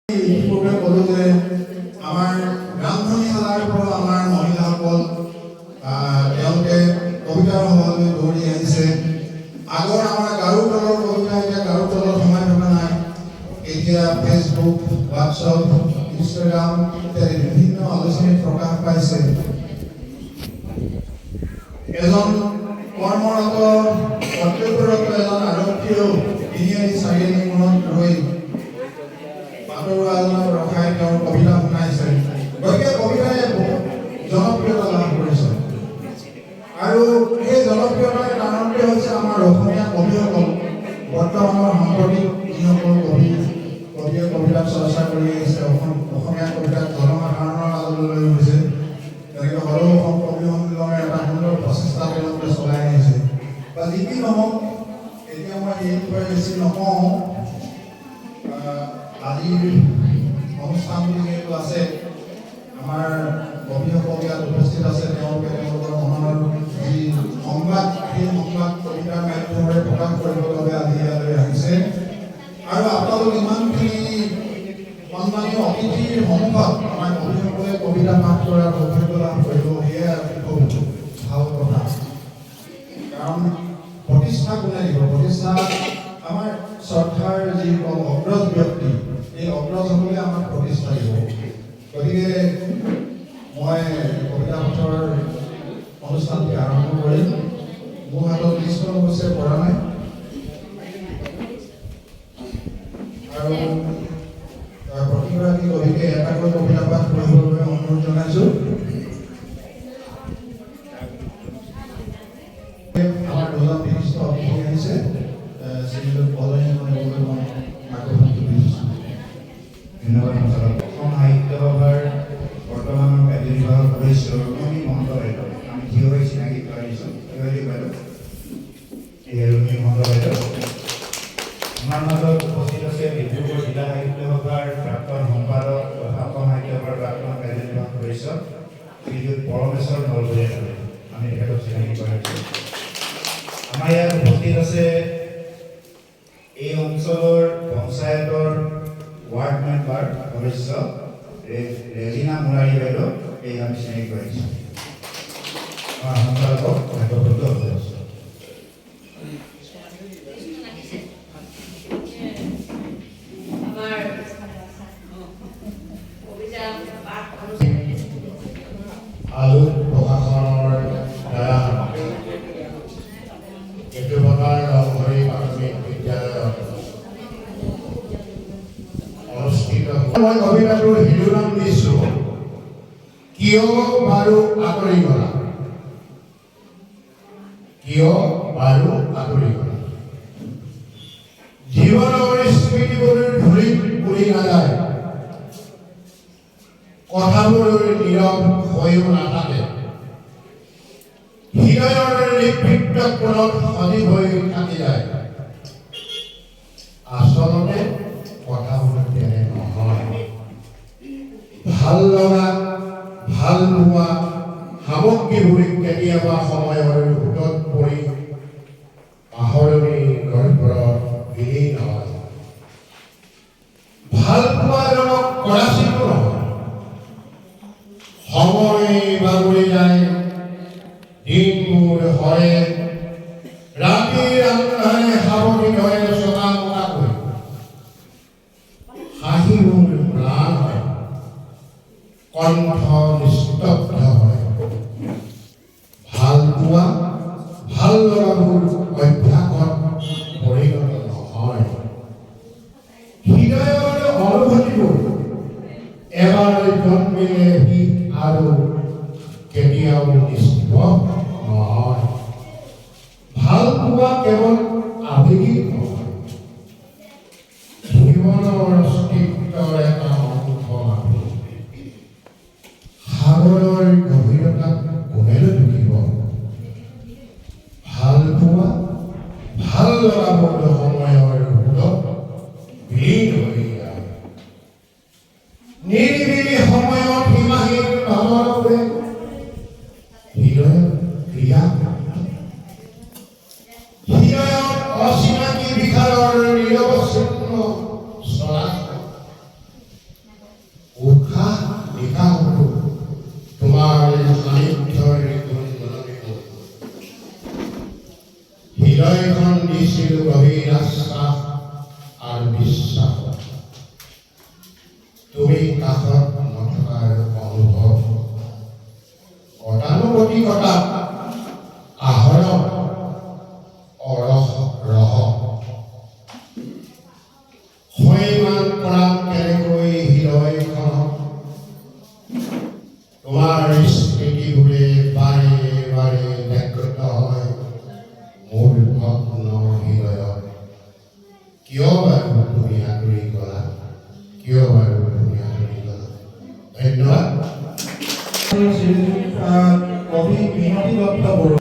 পূৰ্বে ক'লো যে আমাৰ ৰামধনীশালাৰ পৰা আমাৰ মহিলাসকল তেওঁলোকে কবিতাৰ সমাজলৈ দৌৰি আহিছে। আগৰ আমাৰ গাৰু তলৰ কবিতা এতিয়া গাৰু তলত সোমাই থকা নাই। এতিয়া ফেচবুক, হোৱাটছআপ, ইনষ্টাগ্ৰাম ইত্যাদি বিভিন্ন আলোচনীত প্ৰকাশ পাইছে। এজন কৰ্মৰত কৰ্তব্যৰত এজন আৰক্ষীয়েও তিনিআলি চাৰিআলি মনত ৰৈ বাতৰুৱাজনক ৰখাই তেওঁৰ কবিতা শুনাইছে। গতিকে কবিতাই বহুত জনপ্ৰিয়তা লাভ কৰিছে আৰু সেই জনপ্ৰিয়তাৰ কাৰণটোৱে হৈছে আমাৰ অসমীয়া কবিসকল। বৰ্তমানৰ সাম্প্ৰতিক যিসকল কবিয়ে কবিতাক চৰ্চা কৰি আহিছে, অসমীয়া কবিতাক জনসাধাৰণৰ মাজলৈ লৈ গৈছে। তেনেকৈ সৰু অসম কবি সন্মিলনে এটা সুন্দৰ প্ৰচেষ্টা তেওঁলোকে চলাই আহিছে। বা যি কি নহওক, এতিয়া মই এই বিষয়ে বেছি নকওঁ। আজিৰ অনুষ্ঠানটো যিহেতু আছে, আমাৰ কবিসকল ইয়াত উপস্থিত আছে, তেওঁলোকে তেওঁলোকৰ মনৰ যি সংবাদ, সেই সংবাদ কবিতাৰ মাধ্যমেৰে প্ৰকাশ কৰিবৰ বাবে আজি ইয়ালৈ আহিছে। আৰু আপোনালোক ইমানখিনি সন্মানীয় অতিথিৰ সন্মুখত আমাৰ কবিসকলে কবিতা পাঠ কৰাৰ সৌভাগ্য লাভ কৰিব, সেয়াই খুব ভাল কথা। কাৰণ প্ৰতিষ্ঠা কোনে দিব? প্ৰতিষ্ঠা আমাৰ শ্ৰদ্ধাৰ যিসকল অগ্ৰজ ব্যক্তি, এই অগ্ৰজসকলে আমাক প্ৰতিষ্ঠা দিব। গতিকে মই কবিতা পাঠৰ অনুষ্ঠানটি আৰম্ভ কৰিম। মোৰ হাতত লিষ্টখন অৱশ্যে পৰা নাই আৰু প্ৰতিগৰাকী কবিকে এটাকৈ কবিতা পাঠ কৰিবৰ বাবে অনুৰোধ জনাইছোঁ। আমাৰ দুজন বিশিষ্ট অতিথি আহিছে, শ্ৰীযুত পদনীয় মই মাইক্ৰফোনটো দিছোঁ। ধন্যবাদ সঞ্চালক। অসম সাহিত্য সভাৰ বৰ্তমানৰ কাৰ্যনিৰ্বাহক সদস্য ৰুক্মিণী মহন্ত বাইদেউ, আমি থিয় হৈ চিনাকি কৰাই দিছোঁ। থিয় বাইদেউ, এই ৰুক্মিণী মহন্ত বাইদেউ। আমাৰ মাজত উপস্থিত আছে ডিব্ৰুগড় জিলা সাহিত্য সভাৰ প্ৰাক্তন সম্পাদক তথা অসম সাহিত্য সভাৰ প্ৰাক্তন কাৰ্যনিৰ্বাহক সদস্য শ্ৰীযুত পৰমেশ্বৰ নলবৰীয়া বাইদেউ, আমি তেখেতক চিনাকি কৰাই দিছোঁ। আমাৰ ইয়াত উপস্থিত আছে এই অঞ্চলৰ পঞ্চায়তৰ ৱাৰ্ড মেম্বাৰ সদস্য ৰেজিনা মুৰাৰী বাইদেউ, এই আমি চিনাকি কৰিছোঁ। আমাৰ সঞ্চালকক মাইক্ৰফোনটো অৱশ্যে আলু প্ৰশাসনৰ দ্বাৰা কেটুপথাৰ ৰংঘৰী প্ৰাথমিক বিদ্যালয়ত অনুষ্ঠিত। মই কবিতাটোৰ শিৰোনাম দিছোঁ কিয় বাৰু আঁতৰি গলা। কিয় বাৰু আঁতৰি গলা। জীৱনৰ স্মৃতিবোৰ ধূলিত উৰি নাযায়, কথাবোৰ নীৰৱ হৈও নাথাকে, হৃদয়ৰ নিবৃত্ত কোণত সজীৱ হৈ থাকি যায়। আচলতে কথাবোৰ তেনে নহয়। ভাল লগা, ভাল পোৱা সামগ্ৰীবোৰ কেতিয়াবা সময়ৰ সোঁতত পৰি পাহৰণি গৰ্ভত বিলীন হয়। ভাল পোৱাজনক কদাচিতো নহয়। সময় বাগৰি যায়, দিনবোৰ হয়, ৰাতিৰ আন্ধাৰে সাৱটি ধৰে চকামকাকৈ, হাঁহিবোৰ ম্লান হয়, কণ্ঠ নিস্তব্ধ হয়। ভাল পোৱা, ভাল লগাবোৰ অভ্যাসত পৰিণত নহয়। হৃদয়ৰ অনুভূতিবোৰ এবাৰ জন্মিলে আৰু কেতিয়াও নিষ্পভ নহয়। ভাল পোৱা কেৱল আবেগিক নহয়, জীৱনৰ অস্তিত্বৰ এটা অংশ মাথো। সাগৰৰ গভীৰতাক কোনেনো দেখিব। ভাল পোৱা, ভাল লগাবোৰ সময়ৰ সোঁতত বিলীন হৈ যায়। নিৰিবিলি সময়ত সীমাহীন ভাৱৰে হৃদয়ত ক্ৰিয়া, হৃদয়ত অচিনাকি বিশালৰ নিৰৱচ্ছিন্ন চলাচল। কাষত নথকাৰ অনুভৱ গতানুগতিকতা আহৰণ অৰহ ৰহ হৈমান পৰাম কেনেকৈ হৃদয়খনক তোমাৰ স্মৃতিবোৰে বাৰে বাৰে জাগ্ৰত হয় মোৰ ভগ্ন হৃদয়ত কিয় বাৰু তুমি আঁতৰি গলা কিয় বাৰু তুমি আঁতৰি গলা ধন্যবাদ কবি মিনতি দত্ত বড়ো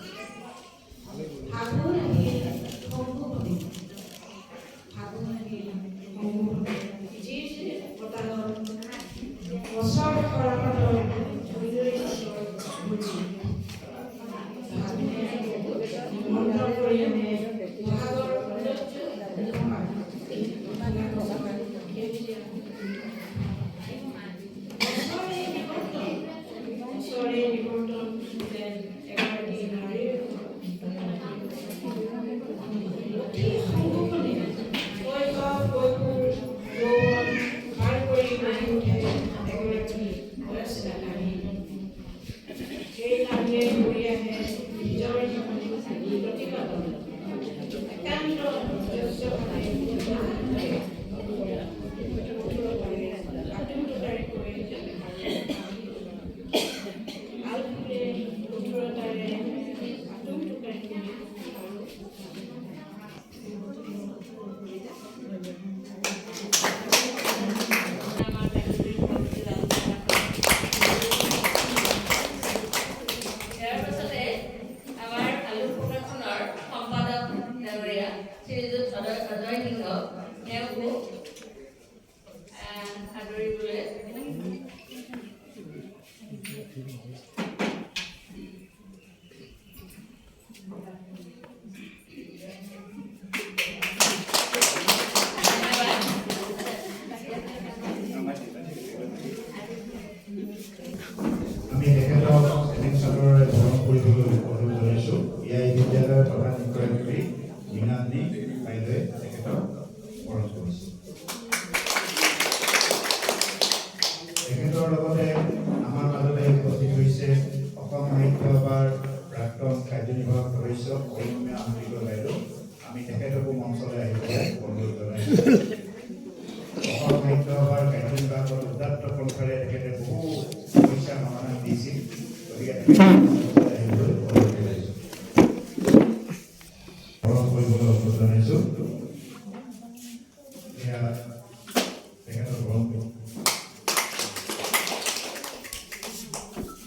আমি তেখেতক এডুকেশ্যনৰ ধৰণ কৰিবলৈ অনুৰোধ জনাইছোঁ ইয়াৰ বিদ্যালয়ৰ প্ৰধান শিক্ষয়িত্ৰী মীনান্নী বাইদেৱে তেখেতক বৰণ কৰিছোঁ তেখেতৰ লগতে আমাৰ মাজতে উপস্থিত হৈছে অসম সাহিত্য সভাৰ প্ৰাক্তন কাৰ্যনিৰ্বাহক সদস্য অৰুণমীয়া আহমেদ বাইদেউ আমি তেখেতকো মঞ্চলৈ আহিবলৈ অনুৰোধ জনাইছোঁ অসম সাহিত্য সভাৰ কাৰ্যনিৰ্বাহকৰ উদাত্ত কণ্ঠৰে তেখেতে বহু সমস্যাৰ সমাধান দিছিল গতিকে আহিবলৈ অনুৰোধ জনাইছোঁ বৰণ কৰিবলৈ অনুৰোধ জনাইছোঁ এয়া তেখেতৰ বৰণ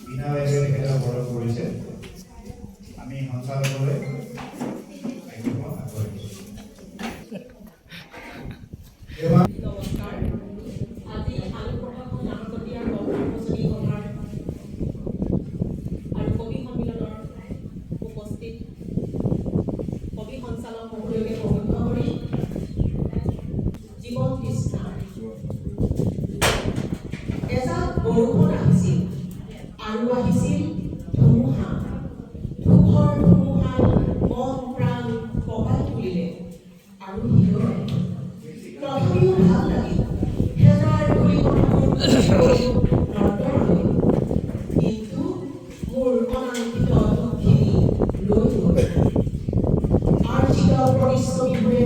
বিনা বাইদেৱে তেখেতক বৰণ কৰিছে আমি সঞ্চালকলৈ নমস্কাৰ আজি আলু প্ৰকাশন নামকলীয়া কৰ্মসূচী সভাৰ আৰু কবি সন্মিলনৰ উপস্থিত কবি সঞ্চালক মহোদয়কে প্ৰমুখ্য কৰি জীৱন তৃষ্ণা এজাক বৰষুণ আহিছিল আৰু আহিছিল ধুমুহা ধূসৰ ধুমুহাই মন প্ৰাণ পকাই তুলিলে আৰু হৃদয় তথাপিও ভাল লাগিল হেজাৰ কিন্তু মোৰ অনাংকিত দুখখিনি লৈ গ'ল আৰ্জিত পৰিশ্ৰমীবোৰে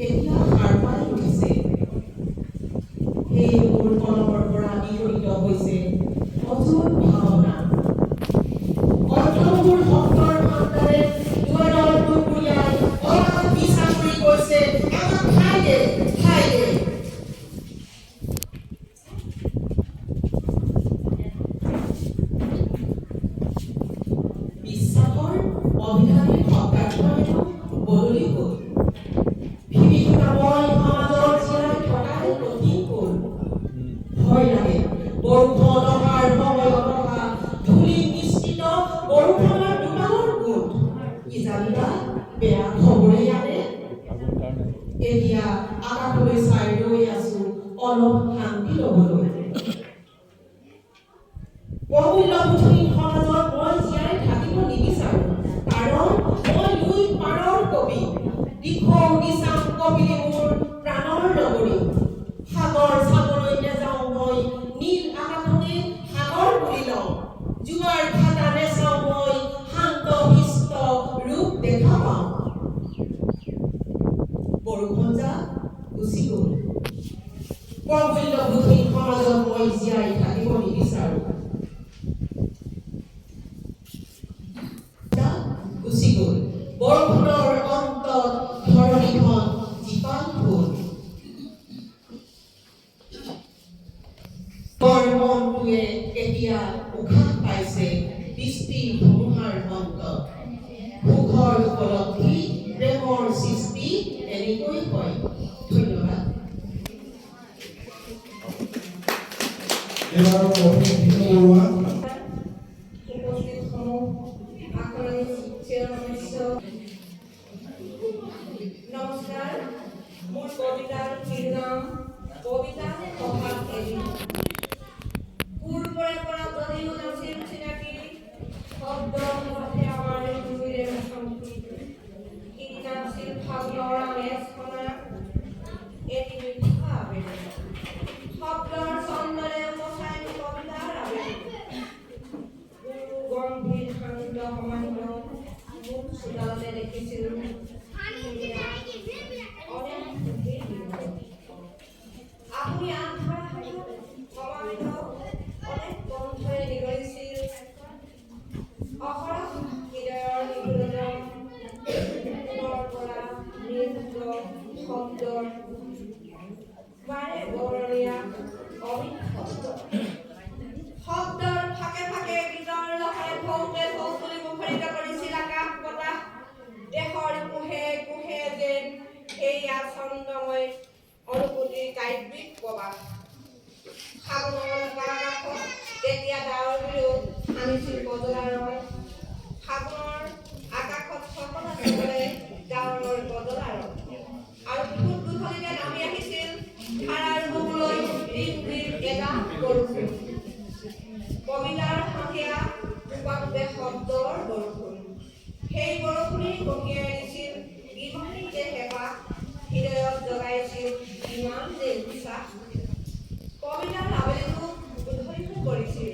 এতিয়া সাৰ পাই উঠিছে সেই মোৰ কলমৰ পৰা বিকশিত হৈছে অযুত ভাৱনা অৰ্থবোৰ শব্দৰ ভাণ্ডাৰে দুৱাৰৰ দুপৰীয়াই অনাথ বিশ্বাস কৰি কৈছে আমাক খাই দে বিশ্বাসৰ অভিধানিক শব্দাৰ্থ বদলি গ'ল বিভীষিকাময় সমাজৰ জীয়াই থকাই কঠিন হ'ল ভয় লাগে বৰষুণ অহাৰ সময়ত অহা ধূলি মিশ্ৰিত বৰষুণৰ দুমাহৰ গোট কি জানিবা বেয়া খবৰে আনে এতিয়া আকাশলৈ চাই ৰৈ আছো অলপ শান্তি ল'বলৈ অমূল্যবোধহীন সমাজত মই জীয়াই থাকিব নিবিচাৰোঁ কাৰণ মই দুই পাৰৰ কবি দিখৌ দিচাং কবি মোৰ প্ৰাণৰ নগৰী সাগৰ চাবলৈ নাযাওঁ মই মূল্যবোধহীন সমাজত মই জীয়াই থাকিব নিবিচাৰোঁ। গুচি গ'ল বৰষুণৰ অন্তত ধৰণীখন জীপাল হ'ল। মোৰ মনটোৱে এতিয়া উশাহ পাইছে বৃষ্টি ধুমুহাৰ অন্তত। সুখৰ উপলব্ধি প্ৰেমৰ সৃষ্টি এনেকৈ হয়। ধন্যবাদ। এবাৰ বিষ্ণু বৰুৱা নমস্কাৰ, মোৰ কবিতাৰ শিৰোনাম কবিতা অভাৱ এৰি। পূৰ্বৰে পৰা যদিও নাছিল চিনাকি, শব্দৰ মতে আমাৰ দুয়োৰে মুখামুখি। সিদিনা আছিল ফাগুনৰ আমেজখনা, এদিন লিখা আবেলি। শব্দৰ চন্দনে উপচাই কবিতাৰ আবেলি। গম্ভীৰ শান্ত সমাহিত মুখ চোতালতে দেখিছিল আপুনি আন্ধাৰ সমাহিত অনেক কণ্ঠৰে নিগৰিছিল অহৰহ হৃদয়ৰ নিগুণৰ পৰা নৃত্য শব্দৰ বাৰে বৰণীয়া অমিত শব্দ। শব্দৰ ফাকে ফাকে গীতৰ লহাৰে ভৌতে ভৌ বুলি মুখৰিত কৰিছিল আকাশ বতাহ। দেশৰ কোহে কোহে যেন সেয়া ছন্দময় অনুভূতিৰ কাব্যিক প্ৰবাহ। ফাগুনৰ আকাশত তেতিয়া ডাৱৰ বিৰূপ আনিছিল বজলাৰৰ। ফাগুনৰ আকাশত সকলো চবৰে ডাৱৰৰ বজলাৰৰ। আৰু খুব গধূলিতে নামি আহিছিল ধাৰাৰ বুকুলৈ টিপ টিপ এটা বৰষুণ। কবিতাৰ সন্ধিয়া উপাতে শব্দৰ বৰষুণ। সেই বৰষুণেই কঢ়িয়াই দিছিল ইমান যে হেঁপাহ, হৃদয়ত জগাইছিল ইমান যে উৎসাহ। কবিতাৰ আবেলিটো গধূলি হৈ পৰিছিল।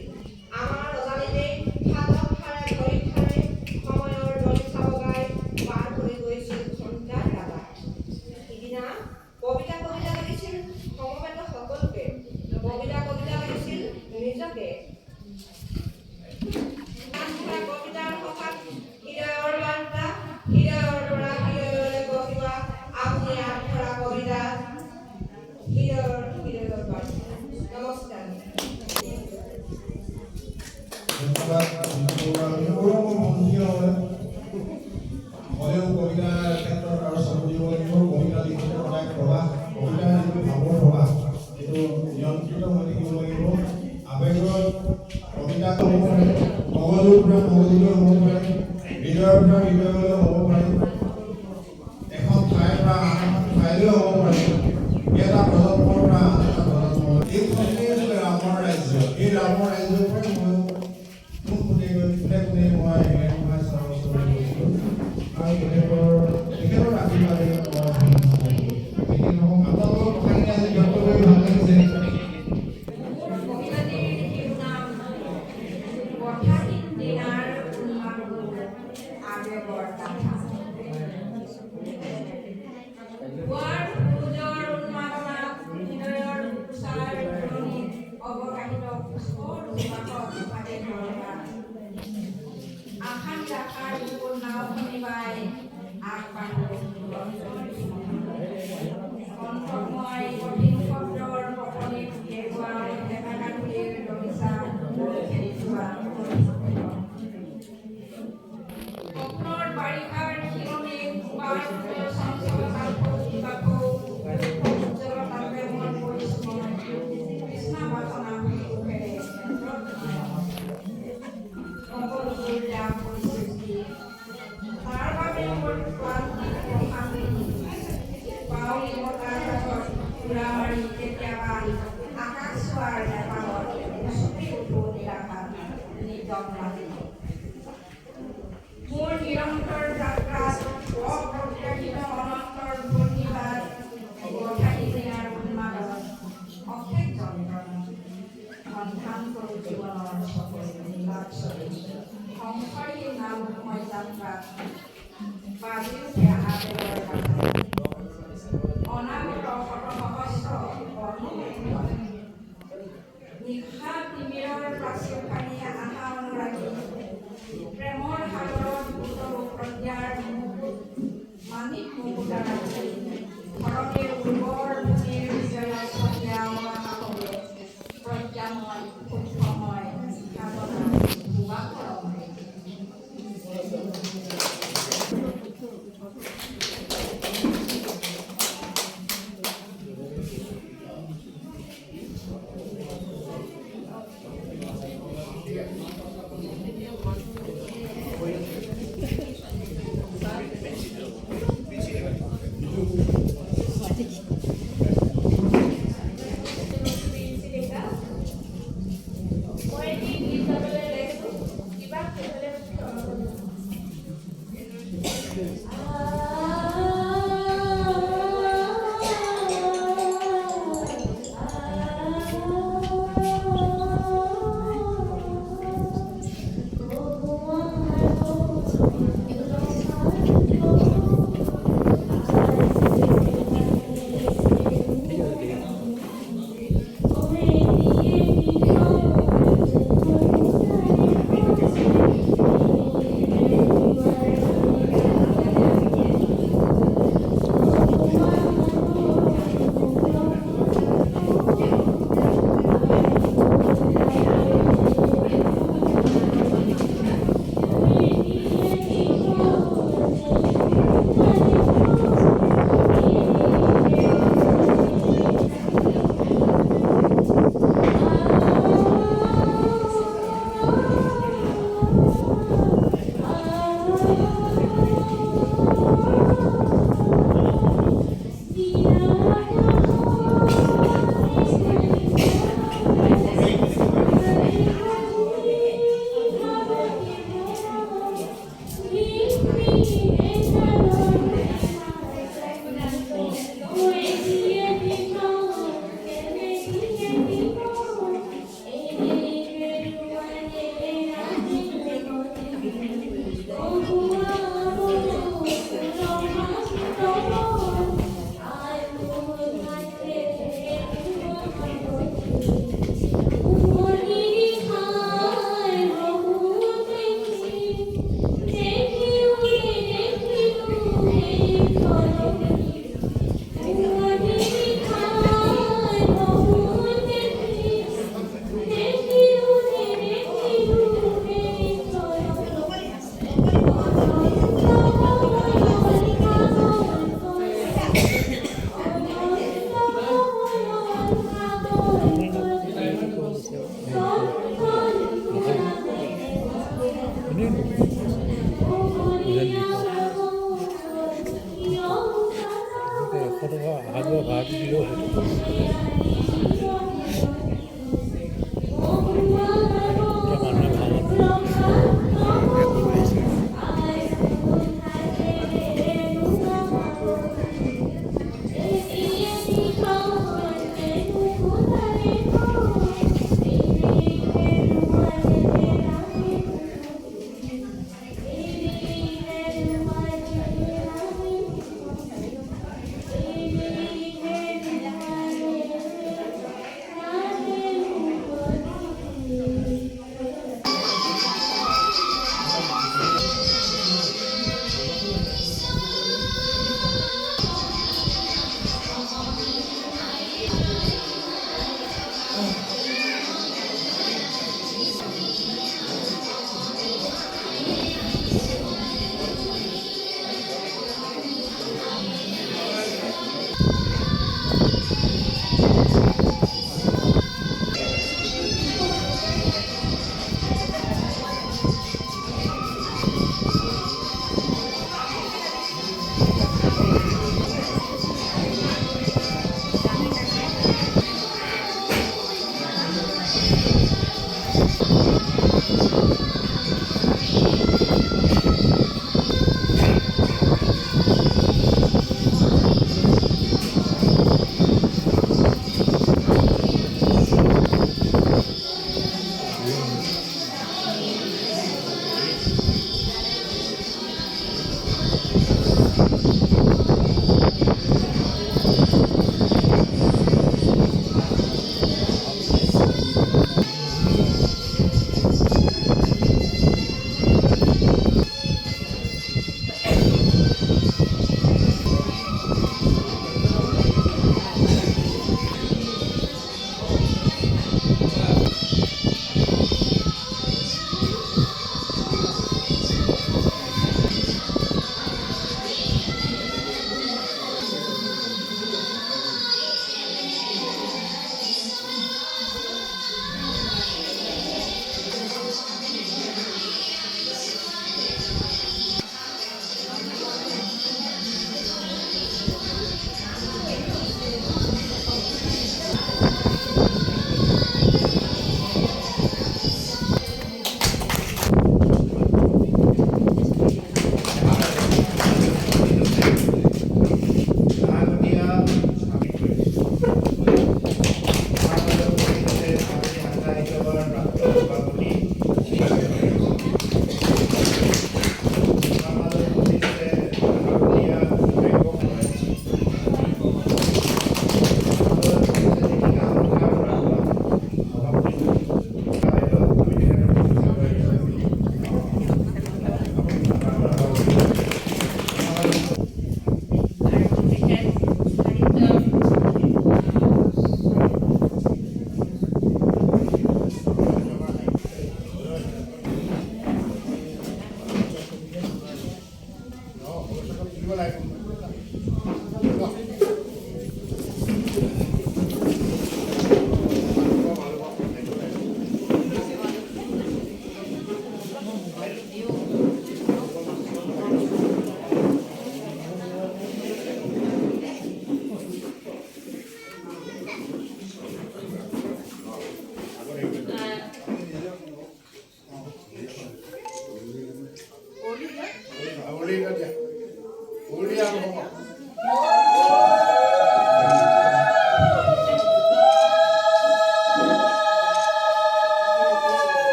আমাৰ অজানিতেই হাতত ঠাৰে ভৰিত ঠাৰে সময়ৰ দলিচা বগাই পাৰ হৈ গৈছিল ঘণ্টাৰ ৰাজা। সিদিনা কবিতা কবিতা লাগিছিল সমবেত সকলোকে। কবিতা কবিতা লাগিছিল নিজকে। কবিতাৰ সভাত হৃদয়ৰ বাৰ্তা, হৃদয়ৰ পৰা হৃদয়লৈ গঢ়িবা আপুনি আধৰা কবিতা, হৃদয়ৰ বাৰ্তা। নমস্কাৰ। ধন্যবাদ বিষ্ণু বৰুৱা। বিষ্ণু বৰুৱা মোৰ বন্ধুকীয় হয়। হ'লেও কবিতাৰ ক্ষেত্ৰত আৰু চকু দিব লাগিব। কবিতা লিখোঁতে সদায় প্ৰবাহ, কবিতাৰ যিটো ভাৱৰ প্ৰবাহ সেইটো নিয়ন্ত্ৰিত হৈ থাকিব লাগিব। আৱেগৰ কবিতা হ'ব পাৰে, মগজুৰ পৰা মগজুলৈ হ'ব পাৰে, হৃদয়ৰ পৰা হৃদয়লৈ হ'ব পাৰে, এখন ঠাইৰ পৰা আন এখন ঠাইলৈ হ'ব পাৰে, এটা প্ৰজন্মৰ পৰা আন এটা প্ৰজন্মলৈ। এইখনেই ৰামৰ ৰাজ্য। এই ৰামৰ ৰাজ্যৰ পৰাই মই কোনে মই চাৰ ওচৰলৈ গৈছিলোঁ আৰু তেখেতৰ আশীৰ্বাদে মই আপোনালোকৰ কথাখিনি আজি ব্যক্ত কৰি ভাল লাগিছে। মোৰ নিৰন্তৰ যাত্ৰাত অপ্ৰত্যাশিত অনন্তৰ ঘূৰ্ণিবাদ, বৰ্ষাহীনাৰ উন্মাদন, অশেষ যন্ত্ৰণা, সন্ধান কৰোঁ জীৱনৰ সকলো নীলাভ ছবি, সংসাৰী নামময় যাত্ৰাত বাজি উঠে আবেগৰ কথা, অনাগত শত সহস্ৰ বৰ্ণ পাচোখানি আশা অনুৰাগী প্ৰেমৰ সাগৰত উত্তৰ প্ৰজ্ঞাৰ মানিক মুকুতা ৰাখি ঘৰতে উৰ্বৰ ভূমিৰ বিজয়ত সন্ধিয়া মৰা হবে প্ৰজ্ঞাময় সূক্ষ্মময় ভাৱনা ভুৱা কৰমে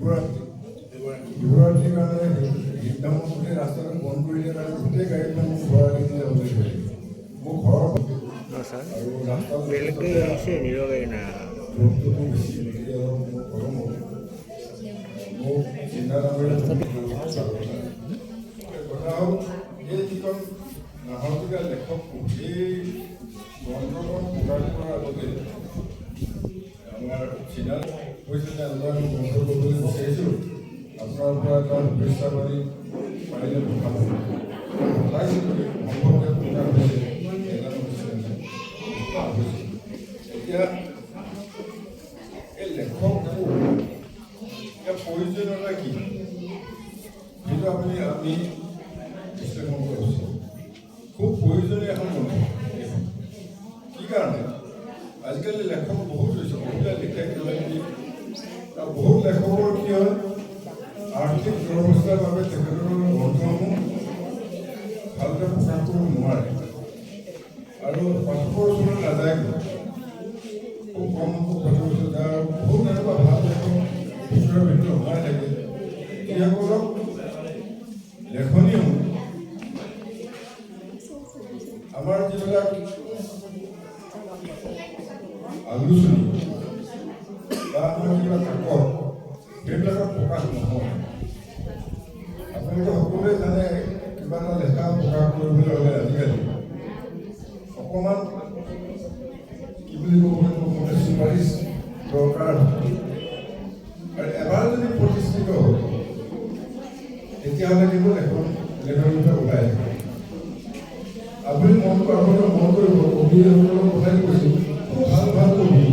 শিৱৰাত্ৰিৰ কাৰণে সিদ্ধান্ত গোটেই ৰাস্তাটো বন্ধ কৰি দিয়াৰ কাৰণে গোটেই গাড়ীখন মোক ঘৰ আহি যাবলৈ ধৰিলে মোৰ ঘৰৰ আৰু ৰাস্তা ৰ'দটোতো বেছি গতিকে অলপ মোৰ গৰম হ'ব মোক চিন্তা নকৰি কথা হ'ল এই যিখন নাহৰজোগা লেখক এই গ্ৰন্থখন প্ৰকাশ কৰাৰ আগতে আমাৰ চিনাত কৈছে যে আমি গ্ৰন্থ কৰিবলৈ বিচাৰিছোঁ আপোনাৰ পৰা এটা শুভেচ্ছা পাৰি পাৰিলে ভাল হ'ব সম্ভৱকে প্ৰকাশ হৈছে এতিয়া এই লেখকটো ইয়াৰ প্ৰয়োজনীয়তা কি সেইটো আমি বিশ্লেষণ কৰিছোঁ খুব প্ৰয়োজনীয় এখন গ্ৰন্থ কি কাৰণে আজিকালি লেখক বহুত হৈছে বহুতে লিখে কিবা কিবি আৰু বহুত লেখকৰ কি হয় আৰ্থিক দুৰৱস্থাৰ বাবে তেখেতৰ গ্ৰন্থসমূহ ভালকৈ প্ৰকাশ কৰিব নোৱাৰে আৰু পাঠকৰ ওচৰত নাযায় খুব কম কথা কৈছোঁ যাৰ বহুত এনেকুৱা ভাল লেখক ভিতৰৰ ভিতৰত সোমাই থাকে যিসকলক লেখনিসমূহ আমাৰ যিবিলাক আলোচনী বা আমাৰ কিবা কাকত সেইবিলাকত প্ৰকাশ নহয় আপোনালোকে সকলোৱে জানে কিবা এটা লেখা প্ৰকাশ কৰিবলৈ হ'লে আজিকালি অকণমান কি বুলি ক'ব লাগিব চুপাৰিচ দৰকাৰ আৰু এবাৰ যদি প্ৰতিষ্ঠিত হয় তেতিয়াহ'লে কিন্তু এখন লেখনিতে ওলাই থাকে আপুনি মন কৰিব কবিসকলৰ কথাই কৈছোঁ খুব ভাল ভাল কবি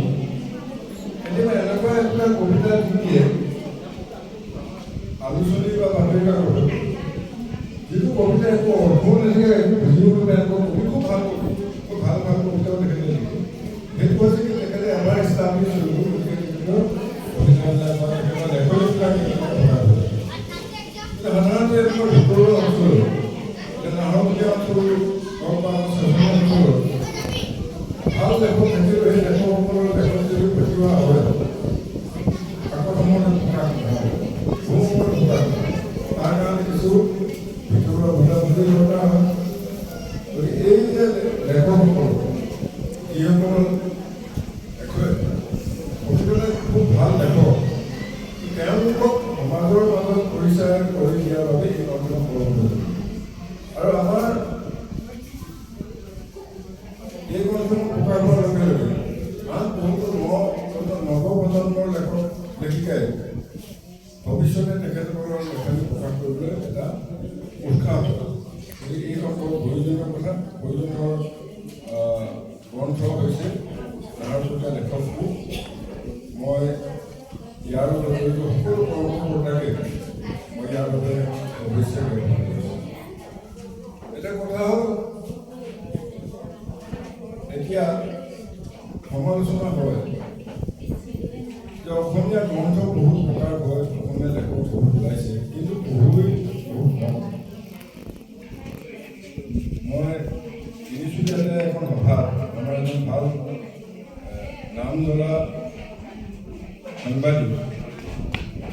কেতিয়াবা এনেকুৱা এটা কবিতা দি দিয়ে আলোচনী বা বাতৰি কাকত যিটো কবিতা একো অৰ্থও নাথাকে একো বুজিব নোৱাৰে এনেকুৱা কবি খুব ভাল কবি খুব ভাল ভাল কবিতাও তেখেতে লিখে সেইটো হৈছে কি তেখেতে আমাৰ ইছলামিক সাধাৰণতে এনেকুৱা ভিতৰুৱা অঞ্চল নাহৰকটীয়া অঞ্চল হওক বা অঞ্চলত ভাল লেখক থাকিলেও সেই লেখকসকলৰ লেখক যদি প্ৰতিভা হয় কাকতসমূহত প্ৰকাশ নহয় বহুসময়ত প্ৰকাশ নহয় তাৰ কাৰণে কিছু ভিতৰুৱা বুজাবুজি দৰকাৰ হয় গতিকে এই যে লেখকসকল যিসকল প্ৰকৃততে খুব ভাল লেখক তেওঁলোকক সমাজৰ মাজত পৰিচয় কৰি দিয়াৰ বাবে এই গ্ৰন্থখন প্ৰয়োজন আৰু আমাৰ এই গ্ৰন্থসমূহ প্ৰকাশ হোৱাৰ লগে লগে আন বহুতো নৱপ্ৰজন্মৰ লেখক লেখিকাই ভৱিষ্যতে তেখেতসকলৰ লেখনি প্ৰকাশ কৰিবলৈ এটা উৎসাহ হয় গতিকে এইখন বৰ প্ৰয়োজনীয় কথা প্ৰয়োজনীয় গ্ৰন্থ হৈছে নাহৰকটীয়া লেখকবোৰ মই ইয়াৰ বাবে জড়িত সকলো কৰ্মকৰ্তাকে মই ইয়াৰ বাবে শুভেচ্ছা জ্ঞাপন কৰিছোঁ এটা কথা হ'ল এতিয়া সমালোচনা হয় যে অসমীয়া গ্ৰন্থ বহুত প্ৰকাৰ হয় অসমীয়া লেখক বহুত ওলাইছে কিন্তু পঢ়ুৱৈ বহুত কম মই তিনিচুকীয়াতে এখন সভা আমাৰ এজন ভাল নাম জ্বলা সাংবাদিক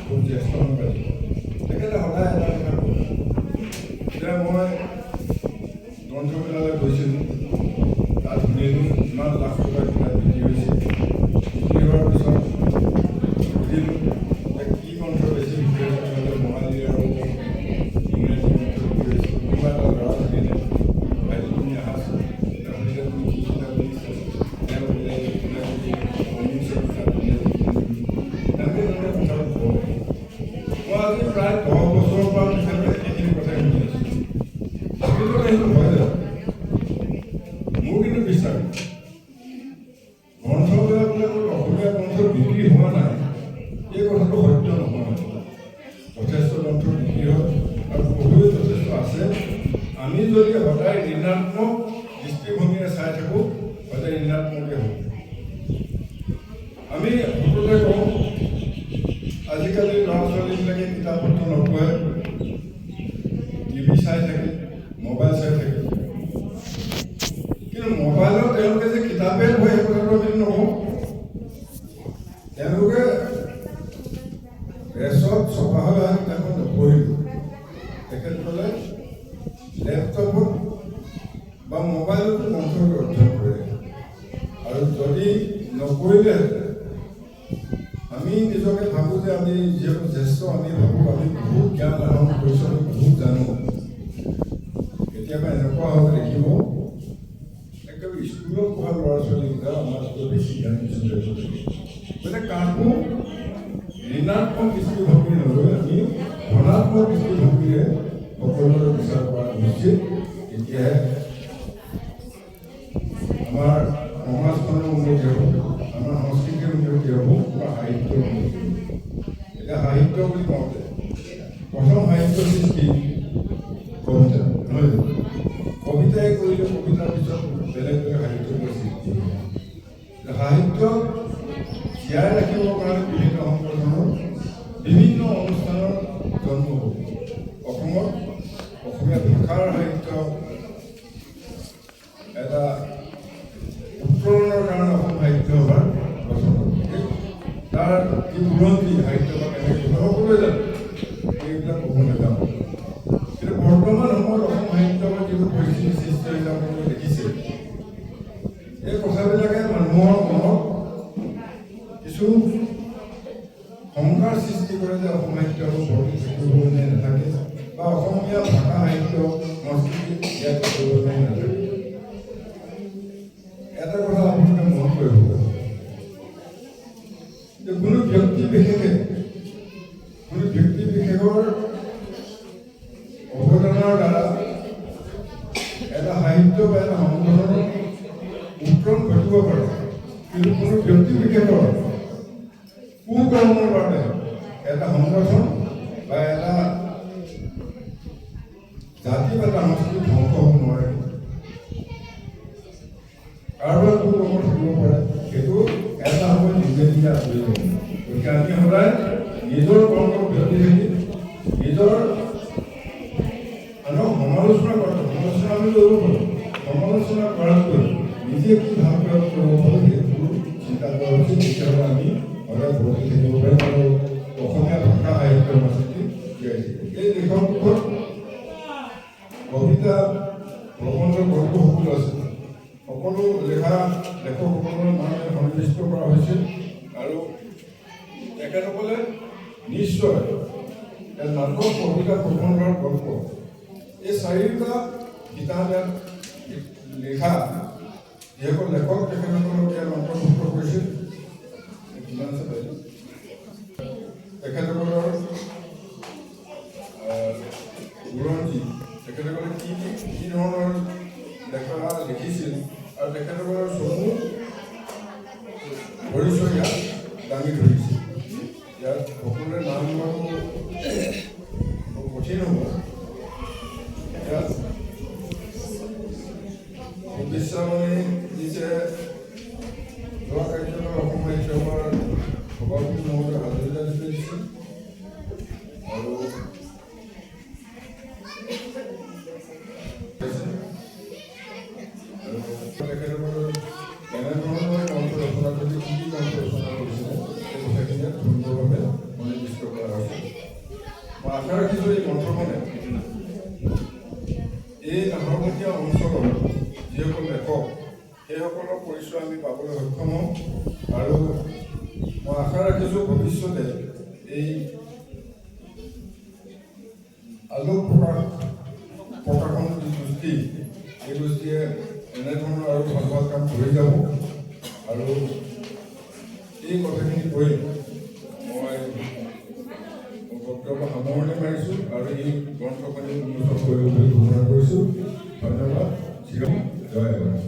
খুব জ্যেষ্ঠ সাংবাদিক তেখেতে সদায় এটা কথা কয় যে মই গ্ৰন্থমেলালৈ গৈছিলোঁ তাত শুনিলোঁ ইমান লাখ টকা কিতাপ বিক্ৰী হৈছে বিক্ৰী হোৱাৰ পিছত সুধিলোঁ যে কি গ্ৰন্থ বেছি বিক্ৰী হৈছে বঙালী আৰু ইংৰাজী গ্ৰন্থ বিক্ৰী হৈছে কোনোবা এটা ল'ৰা থাকিলে ভাইটি তুমি আহা সুধিলে তুমি কি কিতাপ লিখিছা তেওঁ বোলে মই আজি প্ৰায় 10 বছৰৰ পৰা তেখেতে এইখিনি কথাই শুনি আছোঁ কিন্তু সেইটো হয় জানো মোৰ কিন্তু বিশ্বাস গ্ৰন্থবিলাকত অসমীয়া গ্ৰন্থ বিক্ৰী হোৱা নাই এই কথাটো সত্য নহয় যথেষ্ট গ্ৰন্থ বিক্ৰী হয় আৰু পঢ়ুৱৈ যথেষ্ট আছে আমি যদি সদায় ঋণাত্মক দৃষ্টিভংগীৰে চাই থাকোঁ সদায় ঋণাত্মকে হ'ব আমি সকলোৱে কওঁ আজিকালি ল'ৰা ছোৱালীবিলাকে কিতাপ পত্ৰ নপঢ়ে টিভি চাই থাকে মোবাইল চাই থাকে কিন্তু মোবাইলত তেওঁলোকে যে কিতাপে পঢ়ে সেই কথাটো আমি নকওঁ তেওঁলোকে প্ৰেছত ছপা হৈ অহা কিতাপখন নপঢ়িলোঁ। তেখেতসকলে লেপটপত বা মোবাইলতো গ্ৰন্থ অধ্যয়ন কৰে। আৰু যদি নকৰিলেহেঁতেন, আমি নিজকে ভাবোঁ যে আমি যিহেতু জ্যেষ্ঠ, আমি ভাবোঁ আমি বহুত জ্ঞান আহৰণ কৰিছোঁ, আমি বহুত জানো। কেতিয়াবা এনেকুৱা হ'ব দেখিব একেবাৰে স্কুলত পঢ়া ল'ৰা ছোৱালীকেইটা আমাতকৈ বেছি জ্ঞান গতিকে কাকো ঋণাত্মক দৃষ্টিভংগী নলৈ আমি ধনাত্মক দৃষ্টিভংগীৰে সকলোৰে বিচাৰ কৰা উচিত। তেতিয়াহে আমাৰ সমাজখনৰ উন্নতি হ'ব, আমাৰ সংস্কৃতিৰ উন্নতি হ'ব, আমাৰ সাহিত্যৰ উন্নতি হ'ব। এতিয়া সাহিত্য বুলি কওঁতে প্ৰথম সাহিত্য সৃষ্টি কবিতা, নহয় জানো? কবিতাই কৰিলে কবিতাৰ পিছত বেলেগ বেলেগ সাহিত্য সৃষ্টি হ'ব। সাহিত্যক জীয়াই ৰাখিবৰ কাৰণে বিভিন্ন সংগঠনৰ বিভিন্ন অনুষ্ঠানৰ জন্ম হ'ব। অসমত অসমীয়া ভাষাৰ সাহিত্য এটা উত্তৰণৰ কাৰণে অসম সাহিত্য সভাৰ গঠন হ'ব। তাৰ কি বুৰঞ্জী সাহিত্য বা কেনেকৈ সকলোৱে জানে, এইবিলাক ক'ব নাযাওঁ। কিন্তু বৰ্তমান সময়ত অসম সাহিত্য বা যিটো পৰিস্থিতি সৃষ্টি হৈছে আপোনালোকে দেখিছে, এই কথাবিলাকে মানুহৰ মনত কিছু সংকাৰ সৃষ্টি কৰে যে অসম সাহিত্য বৰ্তি থাকিবলৈ নে নাথাকে, বা অসমীয়া ভাষা সাহিত্য সংস্কৃতি ইয়াত থাকিবলৈ নে নাথাকে। এটা কথা আপোনালোকে মন কৰিব যে কোনো ব্যক্তি বিশেষৰ অৱদানৰ দ্বাৰা এটা সাহিত্য বা এটা সংগঠনৰ উত্তৰণ ঘটিব পাৰে, কিন্তু কোনো ব্যক্তি বিশেষৰ কুকৰ্মৰ বাবে এটা সংগঠন বা এটা জাতি বা এটা সংস্কৃতি ধ্বংস হ'ব নোৱাৰে। কাৰোবাৰ কুকৰ্ম থাকিব পাৰে, সেইটো এটা সময় নিজে নিজে আঁতৰি যাব। গতিকে আমি সদায় নিজৰ কৰ্মৰ ব্যক্তি থাকি নিজৰ আনক সমালোচনা কৰাটো, সমালোচনা আমি কৰিব পাৰোঁ, সমালোচনা কৰাতকৈ নিজে কি ভাল কাম কৰিব পাৰোঁ সেইটো চিন্তা কৰা উচিত। তেতিয়াহ'লে আমি সদায় বৰ্তি থাকিব পাৰিম আৰু অসমীয়া ভাষা সাহিত্য সংস্কৃতি জীয়াই থাকিব। এই লেখকসকল কবিতা প্ৰবন্ধ গল্প সকলো আছে, সকলো লেখকসকলৰ নামে সন্নিৱিষ্ট কৰা হৈছিল। আৰু তেখেতসকলে নিশ্চয় নাটক, কবিতা, প্ৰবন্ধ, গল্প এই চাৰিটা কিতাপ ইয়াত লিখা যিসকল লেখক তেখেতসকলক ইয়াত অন্তৰ্ভুক্ত কৰিছিল। কিমান আছে বাইদেউ? তেখেতসকলৰ বুৰঞ্জী, তেখেতসকলে কি ধৰণৰ লেখা লিখিছিল আৰু তেখেতসকলৰ চমু পৰিচয় ইয়াত দাঙি ধৰিছিল। ইয়াত সকলোৰে নাম লোৱাটো কঠিন হ'ব। ইয়াত বিশ্বামণি দিছে যোৱা কাৰ্যকালত অসম সাহিত্য সভাৰ সভাপতি মহোদয় হাজৰিকা দিছিল। আৰু তেখেতসকলৰ কেনেধৰণৰ গ্ৰন্থ ৰচনা কৰি কি কি গ্ৰন্থ ৰচনা কৰিছিলে সেই কথাখিনি সুন্দৰভাৱে সন্নিৱিষ্ট কৰা হৈছে। মই আশা ৰাখিছোঁ এই গ্ৰন্থখনে এই নাহৰকটীয়া অঞ্চলৰ যিসকল লেখক সেইসকলৰ পৰিচয় আমি পাবলৈ সক্ষম হ'ম। আৰু মই আশা ৰাখিছোঁ ভৱিষ্যতে এই আলোক প্ৰকাশন যি গোষ্ঠী, এই গোষ্ঠীয়ে এনেধৰণৰ আৰু ভাল ভাল কাম কৰি যাব। আৰু এই কথাখিনি কৈ মই বক্তব্য সামৰণি মাৰিছোঁ আৰু এই গ্ৰন্থখনি উন্মোচন কৰিব বুলি ঘোষণা কৰিছোঁ। ধন্যবাদ। জয় জয়।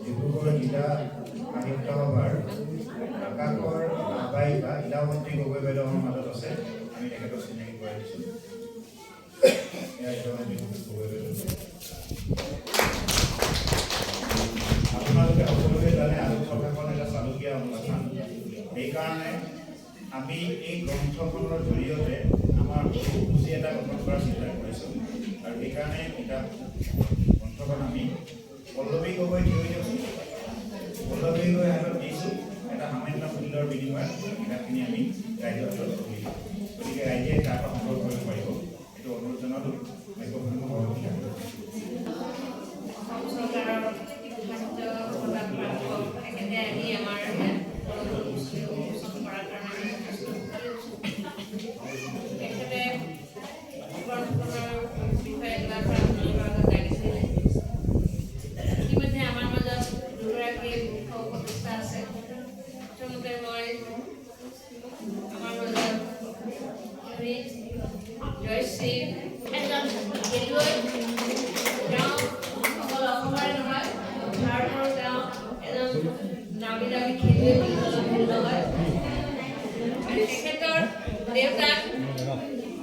ডিব্ৰুগড় জিলা সাহিত্য সভাৰ আকাশৰ আবাই বা ইলাৱন্তী গগৈ বাইদেউৰ মাজত আছে। আমি তেখেতক চিনাকি কৰাই দিছোঁ। আপোনালোকে সকলোৱে জানে আলোক প্ৰকাশন এটা চালুকীয়া অনুষ্ঠান। সেইকাৰণে আমি এই গ্ৰন্থখনৰ জৰিয়তে আমাৰ সূচী এটা গঠন কৰাৰ চিন্তা কৰিছোঁ। আৰু সেইকাৰণে কিতাপ গ্ৰন্থখন আমি পল্লৱী গগৈ থিয় গৈ হাতত দিছোঁ এটা সামান্য মূল্যৰ বিনিময়ত কিতাপখিনি আমি ৰাইজৰ হাতত তুলি দিওঁ গতিকে ৰাইজে তাৰ পৰা সংগ্ৰহ কৰিব পাৰিব এইটো অনুৰোধ জনালোঁ মাইক্ৰফোনটো সভাপতি অসম চৰকাৰৰ খাদ্য সভাপতি তেখেতে আহি আমাৰ উৎসৱ কৰাৰ কাৰণে তেখেতে বৰষুণৰ বিষয়ে কিবা লাগিছিল ইতিমধ্যে আমাৰ মাজত দুগৰাকী মুখ্য উপদেষ্টা আছে প্ৰথমতে মই আমাৰ মাজত জয়শ্ৰী এজন খেলুৱৈ তেওঁ অকল অসমৰে নহয় ভাৰতৰ তেওঁ এজন নামী দামী খেলুৱৈ বুলি ক'লে ভুল নহয় আৰু তেখেতৰ দেউতাক